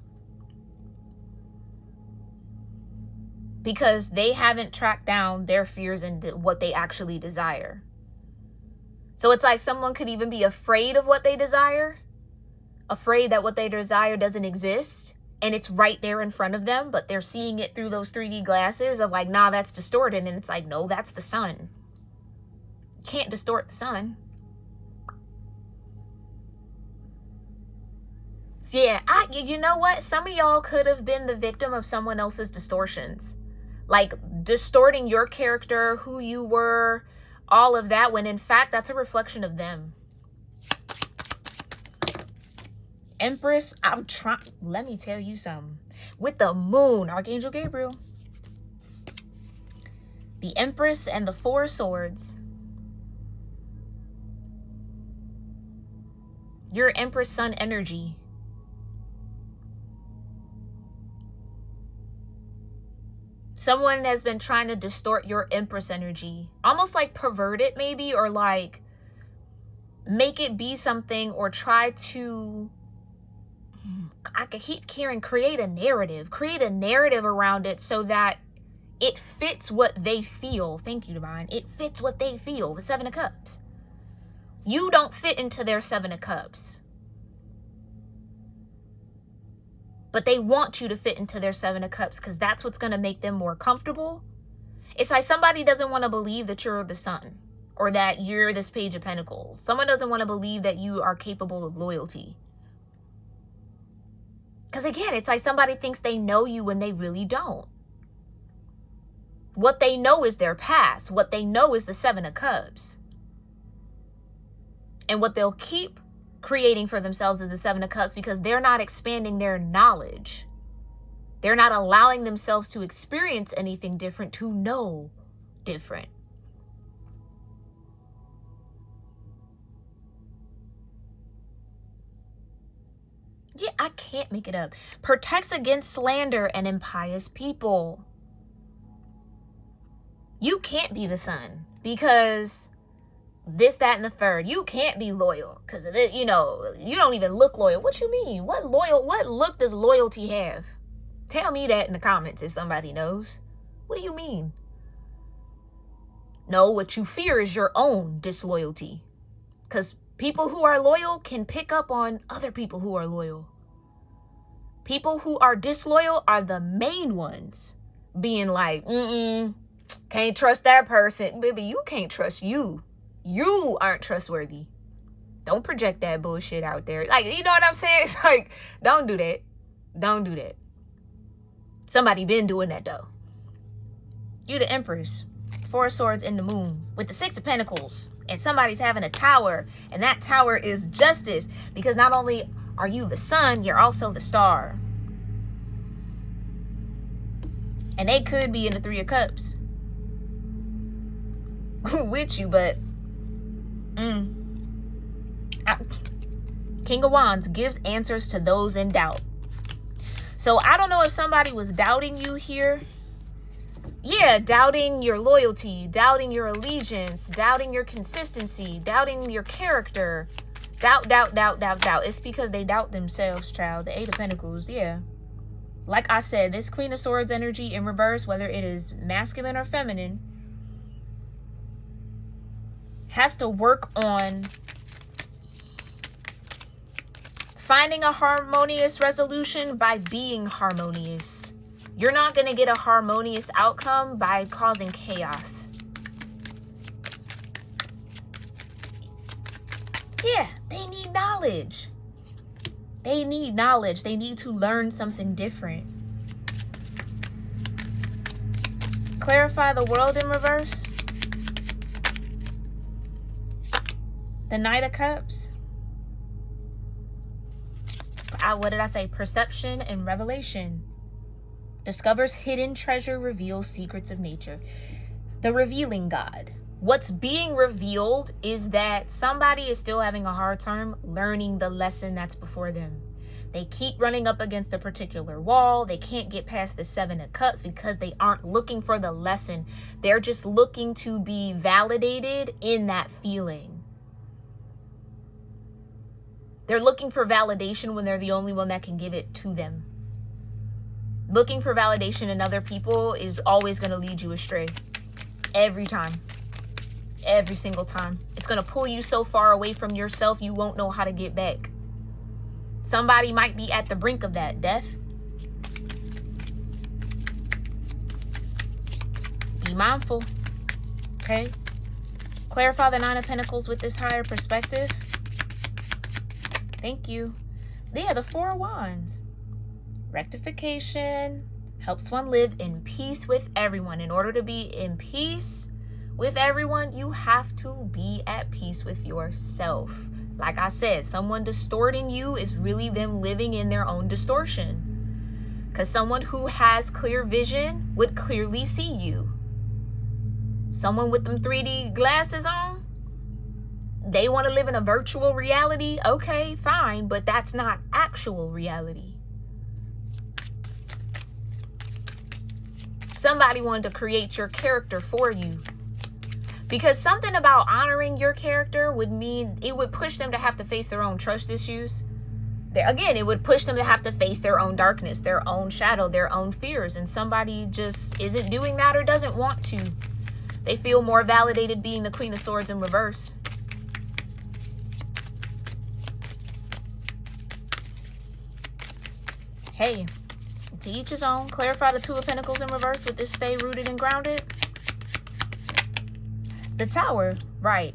Because they haven't tracked down their fears and what they actually desire. So it's like someone could even be afraid of what they desire. Afraid that what they desire doesn't exist. And it's right there in front of them. But they're seeing it through those 3D glasses of like, nah, that's distorted. And it's like, no, that's the sun. You can't distort the sun. Yeah, you know what? Some of y'all could have been the victim of someone else's distortions. Like distorting your character, who you were, all of that, when in fact, that's a reflection of them. Empress, I'm trying, let me tell you something. With the moon, Archangel Gabriel. The Empress and the Four Swords. Your Empress Sun energy. Someone has been trying to distort your Empress energy. Almost like pervert it maybe, or like make it be something, or try to, I could keep hearing, create a narrative around it so that it fits what they feel. Thank you, Divine. It fits what they feel. The Seven of Cups. You don't fit into their Seven of Cups. But they want you to fit into their Seven of Cups because that's what's going to make them more comfortable. It's like somebody doesn't want to believe that you're the Sun or that you're this Page of Pentacles. Someone doesn't want to believe that you are capable of loyalty. Because again, it's like somebody thinks they know you when they really don't. What they know is their past. What they know is the Seven of Cups. And what they'll keep creating for themselves is the Seven of Cups because they're not expanding their knowledge. They're not allowing themselves to experience anything different, to know different. Yeah, I can't make it up. Protects against slander and impious people. You can't be the Sun because this, that, and the third. You can't be loyal because of this. You know, you don't even look loyal. What you mean? What look does loyalty have? Tell me that in the comments if somebody knows. What do you mean? No, what you fear is your own disloyalty. Because people who are loyal can pick up on other people who are loyal. People who are disloyal are the main ones being like, can't trust that person. Baby, you can't trust you. You aren't trustworthy. Don't project that bullshit out there. Like, you know what I'm saying? It's like, don't do that. Don't do that. Somebody been doing that though. You the Empress. Four Swords in the Moon with the Six of Pentacles. And somebody's having a tower. And that tower is justice. Because not only are you the Sun, you're also the star. And they could be in the Three of Cups with you, but King of Wands gives answers to those in doubt. So I don't know if somebody was doubting you here. Yeah, doubting your loyalty, doubting your allegiance, doubting your consistency, doubting your character. Doubt. It's because they doubt themselves, child. The Eight of Pentacles, yeah. Like I said, this Queen of Swords energy in reverse, whether it is masculine or feminine, has to work on finding a harmonious resolution by being harmonious. You're not going to get a harmonious outcome by causing chaos. Yeah, they need knowledge. They need knowledge. They need to learn something different. Clarify the World in reverse. The Knight of Cups. What did I say? Perception and revelation. Discovers hidden treasure, reveals secrets of nature. The revealing God. What's being revealed is that somebody is still having a hard time learning the lesson that's before them. They keep running up against a particular wall. They can't get past the Seven of Cups because they aren't looking for the lesson. They're just looking to be validated in that feeling. They're looking for validation when they're the only one that can give it to them. Looking for validation in other people is always going to lead you astray. Every time. Every single time. It's going to pull you so far away from yourself, you won't know how to get back. Somebody might be at the brink of that death. Be mindful. Okay? Clarify the Nine of Pentacles with this higher perspective. Thank you. Yeah, the Four of Wands. Rectification helps one live in peace with everyone. In order to be in peace with everyone, you have to be at peace with yourself. Like I said, someone distorting you is really them living in their own distortion. Because someone who has clear vision would clearly see you. Someone with them 3D glasses on, they want to live in a virtual reality. Okay, fine, but that's not actual reality. Somebody wanted to create your character for you. Because something about honoring your character would mean it would push them to have to face their own trust issues. Again, it would push them to have to face their own darkness, their own shadow, their own fears. And somebody just isn't doing that or doesn't want to. They feel more validated being the Queen of Swords in reverse. Hey, to each his own. Clarify the Two of Pentacles in reverse with this stay rooted and grounded. The Tower, right.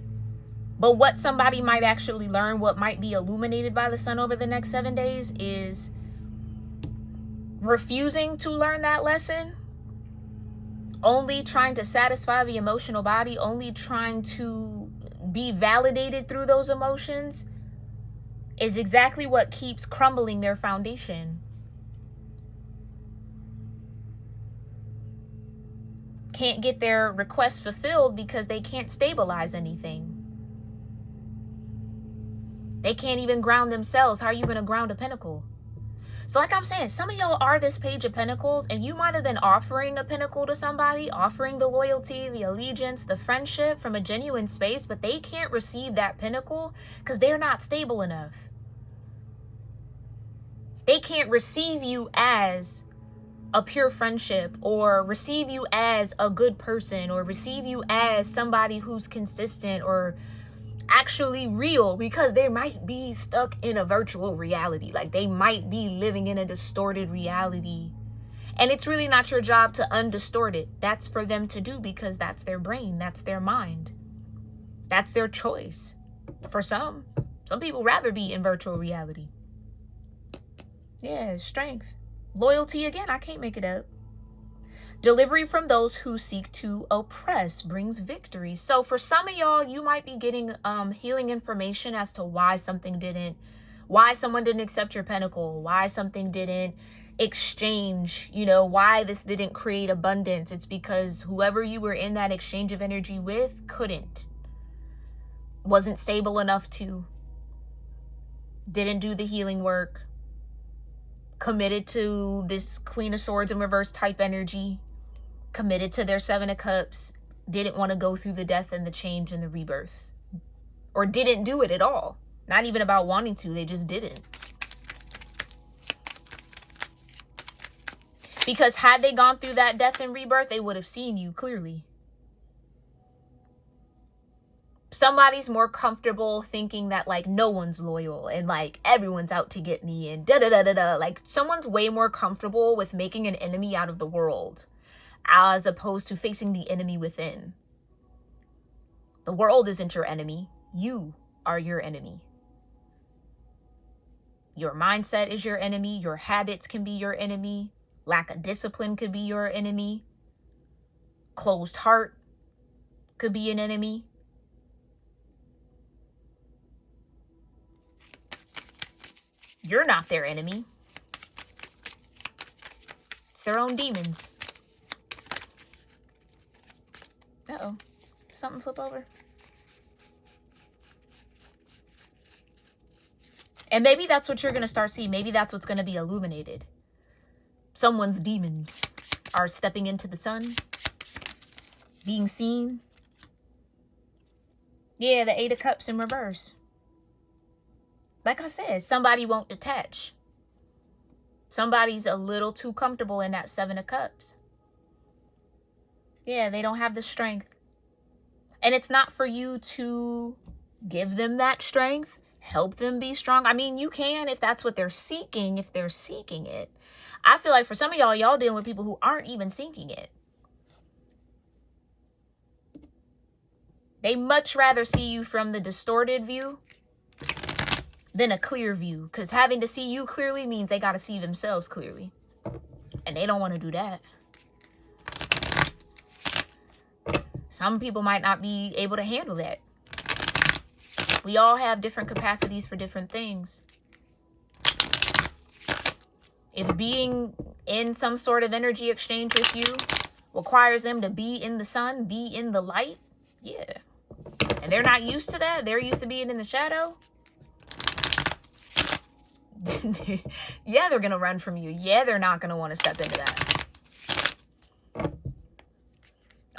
But what somebody might actually learn, what might be illuminated by the sun over the next 7 days, is refusing to learn that lesson, only trying to satisfy the emotional body, only trying to be validated through those emotions, is exactly what keeps crumbling their foundation. Can't get their requests fulfilled because they can't stabilize anything. They can't even ground themselves. How are you going to ground a pentacle? So like I'm saying, some of y'all are this Page of Pentacles, and you might have been offering a pentacle to somebody, offering the loyalty, the allegiance, the friendship from a genuine space, but they can't receive that pentacle because they're not stable enough. They can't receive you as a pure friendship, or receive you as a good person, or receive you as somebody who's consistent or actually real, because they might be stuck in a virtual reality. Like they might be living in a distorted reality, and it's really not your job to undistort it. That's for them to do, because that's their brain, that's their mind, that's their choice. For some people rather be in virtual reality. Yeah, strength. Loyalty, again, I can't make it up. Delivery from those who seek to oppress brings victory. So for some of y'all, you might be getting healing information as to why someone didn't accept your pentacle, why something didn't exchange, why this didn't create abundance. It's because whoever you were in that exchange of energy with wasn't stable enough to, didn't do the healing work, committed to this Queen of Swords in reverse type energy, committed to their Seven of Cups, didn't want to go through the death and the change and the rebirth, or didn't do it at all. Not even about wanting to, they just didn't. Because had they gone through that death and rebirth, they would have seen you clearly. Somebody's more comfortable thinking that like no one's loyal and like everyone's out to get me and da-da-da-da-da. Like someone's way more comfortable with making an enemy out of the world as opposed to facing the enemy within. The world isn't your enemy. You are your enemy. Your mindset is your enemy. Your habits can be your enemy. Lack of discipline could be your enemy. Closed heart could be an enemy. You're not their enemy. It's their own demons. Uh-oh. Something flip over. And maybe that's what you're going to start seeing. Maybe that's what's going to be illuminated. Someone's demons are stepping into the sun, being seen. Yeah, the Eight of Cups in reverse. Like I said, somebody won't detach. Somebody's a little too comfortable in that Seven of Cups. Yeah, they don't have the strength. And it's not for you to give them that strength, help them be strong. I mean, you can if that's what they're seeking, if they're seeking it. I feel like for some of y'all dealing with people who aren't even seeking it. They much rather see you from the distorted view than a clear view, because having to see you clearly means they got to see themselves clearly, and they don't want to do that. Some people might not be able to handle that. We all have different capacities for different things. If being in some sort of energy exchange with you requires them to be in the sun, be in the light. Yeah. And they're not used to that. They're used to being in the shadow. Yeah, they're going to run from you. Yeah, they're not going to want to step into that.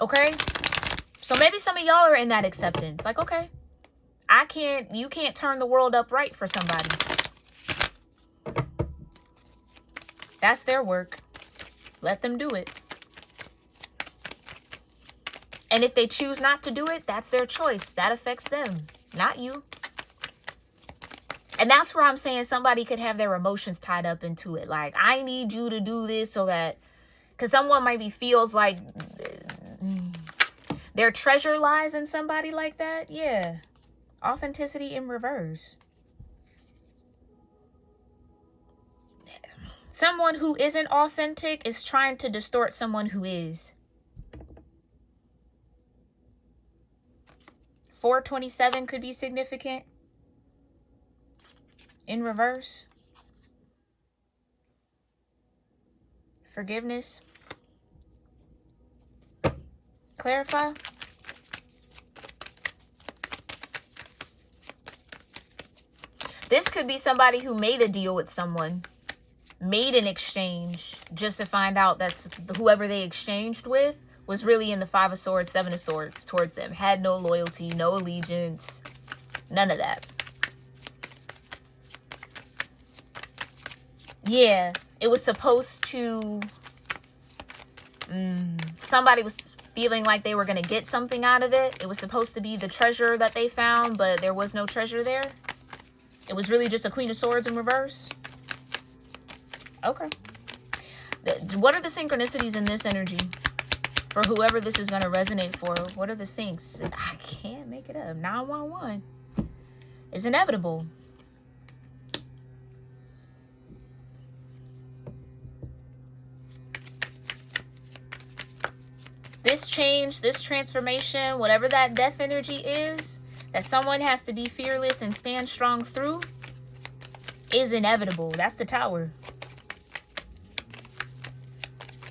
Okay? So maybe some of y'all are in that acceptance. Like, okay, you can't turn the world upright for somebody. That's their work. Let them do it. And if they choose not to do it, that's their choice. That affects them, not you. And that's where I'm saying somebody could have their emotions tied up into it. Like, I need you to do this so that, because someone maybe feels like their treasure lies in somebody like that. Yeah. Authenticity in reverse. Someone who isn't authentic is trying to distort someone who is. 427 could be significant. In reverse. Forgiveness. Clarify. This could be somebody who made a deal with someone, made an exchange, just to find out that whoever they exchanged with was really in the 5 of Swords, 7 of Swords towards them. Had no loyalty, no allegiance, none of that. Yeah, it was supposed to... somebody was feeling like they were going to get something out of it. It was supposed to be the treasure that they found, but there was no treasure there. It was really just a Queen of Swords in reverse. Okay. What are the synchronicities in this energy? For whoever this is going to resonate for, what are the syncs? I can't make it up. 911. It's inevitable. This change, this transformation, whatever that death energy is, that someone has to be fearless and stand strong through, is inevitable. That's the Tower.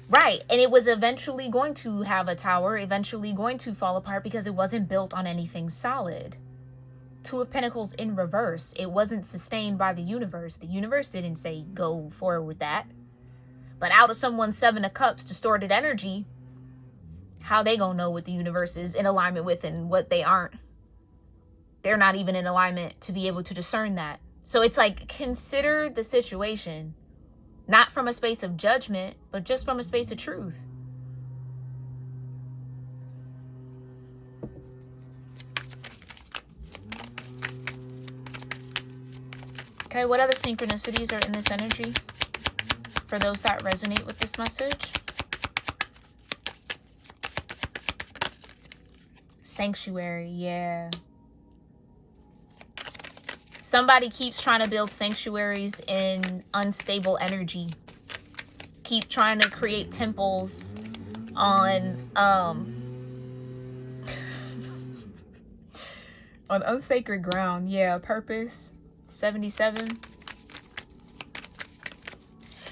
Right. And it was eventually going to have a tower, eventually going to fall apart because it wasn't built on anything solid. 2 of Pentacles in reverse. It wasn't sustained by the universe. The universe didn't say go forward with that. But out of someone's 7 of Cups, distorted energy, how they gonna know what the universe is in alignment with and what they aren't? They're not even in alignment to be able to discern that. So it's like, consider the situation, not from a space of judgment, but just from a space of truth. Okay, what other synchronicities are in this energy for those that resonate with this message? Sanctuary, yeah. Somebody keeps trying to build sanctuaries in unstable energy. Keep trying to create temples on on unsacred ground. Yeah, purpose. 77.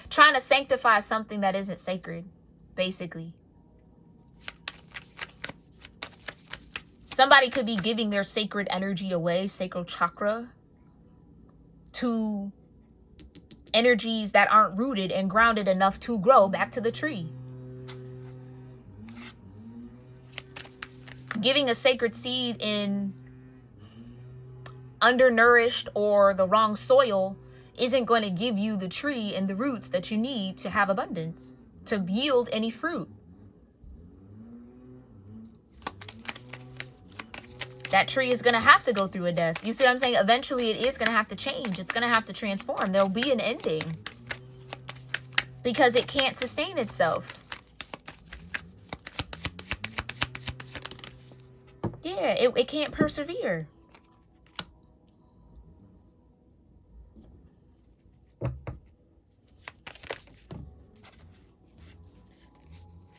Trying to sanctify something that isn't sacred, basically. Somebody could be giving their sacred energy away, sacral chakra, to energies that aren't rooted and grounded enough to grow back to the tree. Giving a sacred seed in undernourished or the wrong soil isn't going to give you the tree and the roots that you need to have abundance, to yield any fruit. That tree is going to have to go through a death. You see what I'm saying? Eventually it is going to have to change. It's going to have to transform. There'll be an ending. Because it can't sustain itself. Yeah, it can't persevere.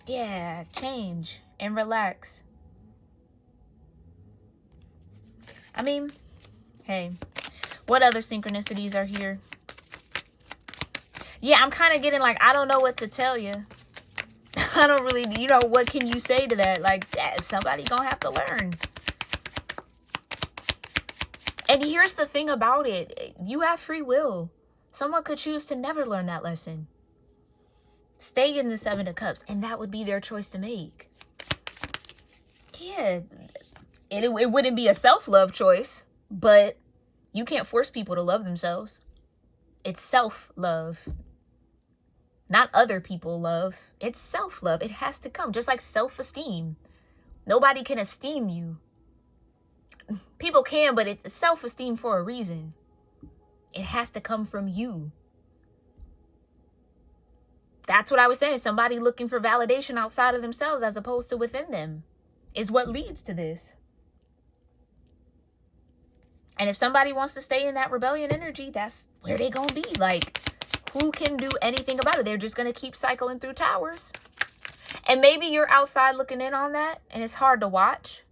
Yeah, change and relax. I mean, hey, what other synchronicities are here? Yeah, I'm kind of getting like, I don't know what to tell you. I don't really, what can you say to that? Like, that, somebody gonna have to learn. And here's the thing about it. You have free will. Someone could choose to never learn that lesson. Stay in the Seven of Cups, and that would be their choice to make. Yeah, it wouldn't be a self-love choice, but you can't force people to love themselves. It's self-love. Not other people love. It's self-love. It has to come. Just like self-esteem. Nobody can esteem you. People can, but it's self-esteem for a reason. It has to come from you. That's what I was saying. Somebody looking for validation outside of themselves as opposed to within them is what leads to this. And if somebody wants to stay in that rebellion energy, that's where they gonna be. Like, who can do anything about it? They're just gonna keep cycling through towers. And maybe you're outside looking in on that, and it's hard to watch.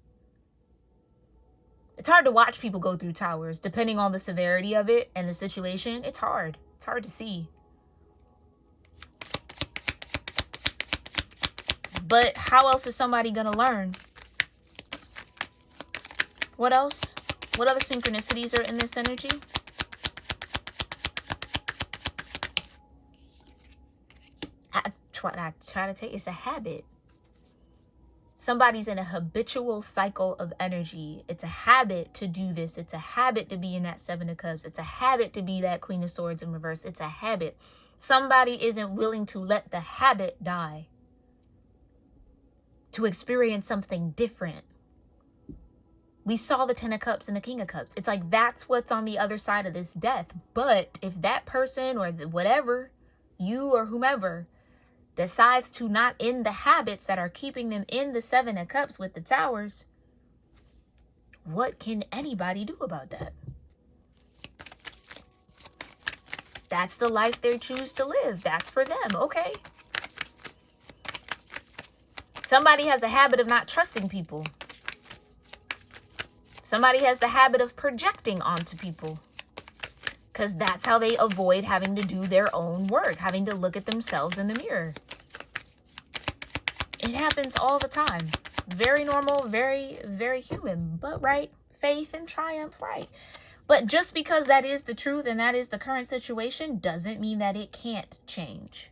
It's hard to watch people go through towers, depending on the severity of it and the situation. It's hard. It's hard to see. But how else is somebody going to learn? What else? What other synchronicities are in this energy? I try to take, it's a habit. Somebody's in a habitual cycle of energy. It's a habit to do this. It's a habit to be in that Seven of Cups. It's a habit to be that Queen of Swords in reverse. It's a habit. Somebody isn't willing to let the habit die, to experience something different. We saw the Ten of Cups and the King of Cups. It's like, that's what's on the other side of this death. But if that person or whatever, you or whomever, decides to not end the habits that are keeping them in the Seven of Cups with the towers, what can anybody do about that? That's the life they choose to live. That's for them. Okay. Somebody has a habit of not trusting people. Somebody has the habit of projecting onto people, because that's how they avoid having to do their own work, having to look at themselves in the mirror. It happens all the time. Very normal, very, very human, but right, faith and triumph, right. But just because that is the truth and that is the current situation doesn't mean that it can't change.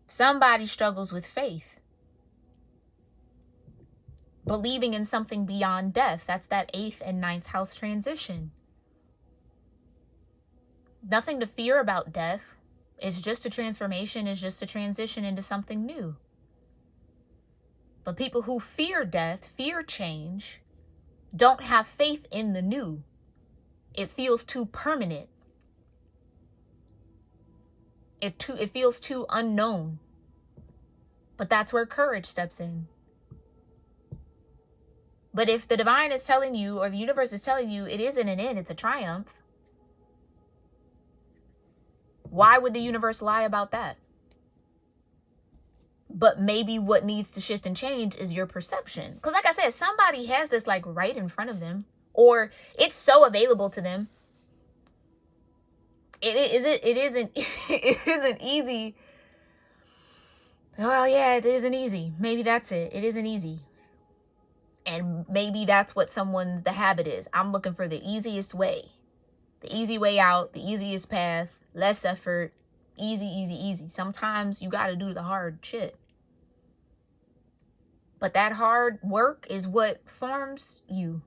Somebody struggles with faith. Believing in something beyond death. That's that 8th and 9th house transition. Nothing to fear about death. It's just a transformation. It's just a transition into something new. But people who fear death, fear change, don't have faith in the new. It feels too permanent. It feels too unknown. But that's where courage steps in. But if the divine is telling you, or the universe is telling you, it isn't an end, it's a triumph, why would the universe lie about that? But maybe what needs to shift and change is your perception. Because like I said, somebody has this like right in front of them, or it's so available to them. It isn't easy. Well, yeah, it isn't easy. Maybe that's it. It isn't easy. And maybe that's what the habit is. I'm looking for the easiest way. The easy way out, the easiest path, less effort, easy, easy, easy. Sometimes you got to do the hard shit. But that hard work is what forms you.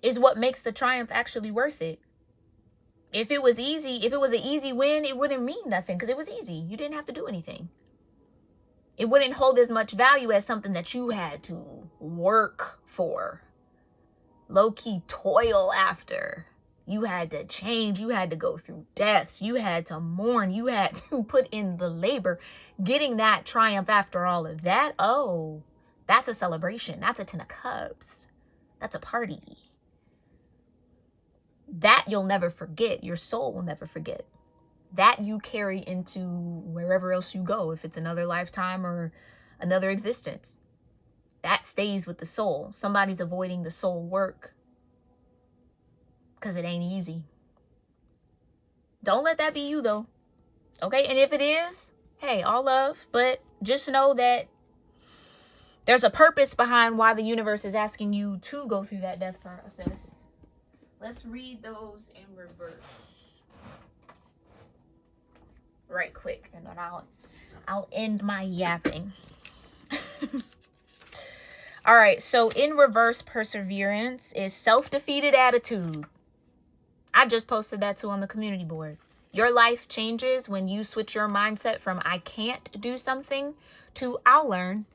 Is what makes the triumph actually worth it. If it was easy, if it was an easy win, it wouldn't mean nothing because it was easy. You didn't have to do anything. It wouldn't hold as much value as something that you had to work for. Low-key toil after. You had to change. You had to go through deaths. You had to mourn. You had to put in the labor. Getting that triumph after all of that, oh, that's a celebration. That's a 10 of Cups. That's a party. That you'll never forget. Your soul will never forget. That you carry into wherever else you go, if it's another lifetime or another existence. That stays with the soul. Somebody's avoiding the soul work because it ain't easy. Don't let that be you, though. Okay? And if it is, hey, all love. But just know that there's a purpose behind why the universe is asking you to go through that death process. Let's read those in reverse right quick, and then I'll end my yapping. All right, so in reverse, perseverance is self-defeated attitude. I just posted that too on the community board. Your life changes when you switch your mindset from I can't do something to I'll learn.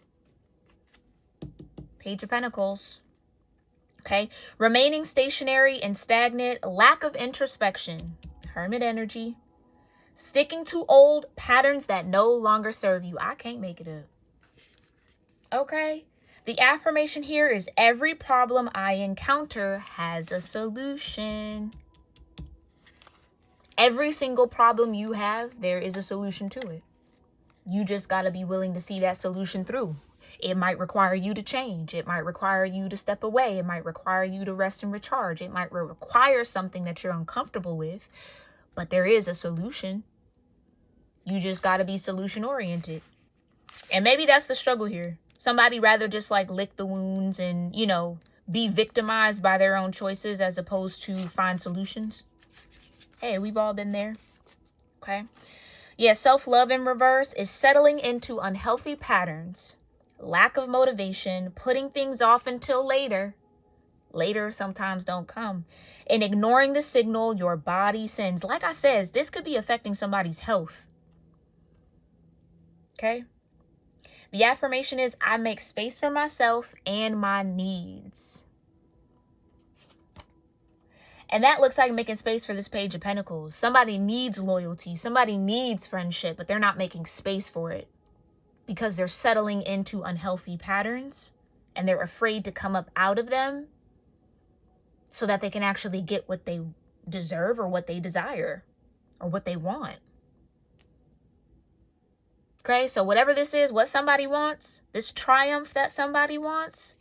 Page of Pentacles. Okay, remaining stationary and stagnant, lack of introspection, hermit energy, sticking to old patterns that no longer serve you. I can't make it up. Okay, the affirmation here is every problem I encounter has a solution. Every single problem you have, there is a solution to it. You just got to be willing to see that solution through. It might require you to change. It might require you to step away. It might require you to rest and recharge. It might require something that you're uncomfortable with, but there is a solution. You just got to be solution oriented. And maybe that's the struggle here. Somebody rather just like lick the wounds and, you know, be victimized by their own choices as opposed to find solutions. Hey, we've all been there. Okay. Yeah, self-love in reverse is settling into unhealthy patterns, lack of motivation, putting things off until later. Later sometimes don't come. And ignoring the signal your body sends. Like I said, this could be affecting somebody's health. Okay. The affirmation is I make space for myself and my needs. And that looks like making space for this Page of Pentacles. Somebody needs loyalty. Somebody needs friendship, but they're not making space for it because they're settling into unhealthy patterns and they're afraid to come up out of them so that they can actually get what they deserve or what they desire or what they want. Okay, so whatever this is, what somebody wants, this triumph that somebody wants,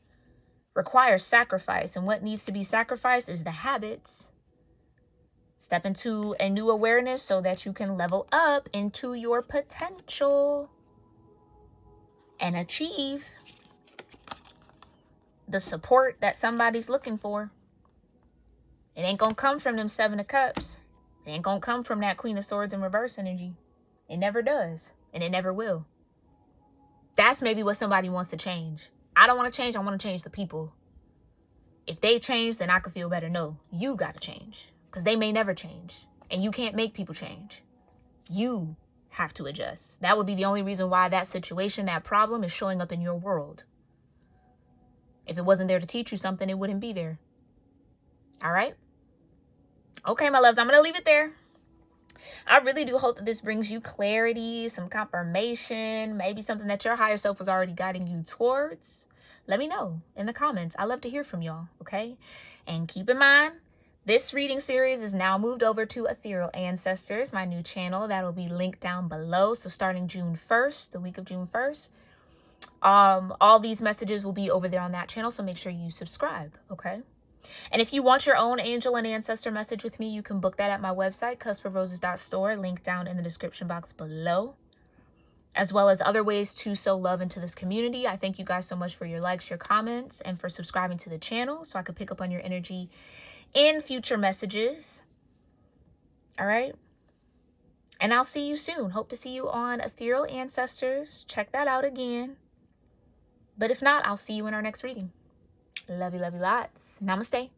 requires sacrifice. And what needs to be sacrificed is the habits. Step into a new awareness so that you can level up into your potential and achieve the support that somebody's looking for. It ain't gonna come from them Seven of Cups. It ain't gonna come from that Queen of Swords in reverse energy. It never does. And it never will. That's maybe what somebody wants to change. I don't want to change. I want to change the people. If they change, then I could feel better. No, you got to change. Because they may never change. And you can't make people change. You have to adjust. That would be the only reason why that situation, that problem is showing up in your world. If it wasn't there to teach you something, it wouldn't be there. All right? Okay, my loves, I'm going to leave it there. I really do hope that this brings you clarity, some confirmation, maybe something that your higher self was already guiding you towards. Let me know in the comments. I love to hear from y'all, okay? And keep in mind, this reading series is now moved over to Ethereal Ancestors, my new channel. That'll be linked down below. So starting June 1st, the week of June 1st, all these messages will be over there on that channel. So make sure you subscribe, okay? And if you want your own angel and ancestor message with me, you can book that at my website, cuspofroses.store, link down in the description box below, as well as other ways to sow love into this community. I thank you guys so much for your likes, your comments, and for subscribing to the channel so I could pick up on your energy in future messages. All right. And I'll see you soon. Hope to see you on Ethereal Ancestors. Check that out again. But if not, I'll see you in our next reading. Love you lots. Namaste.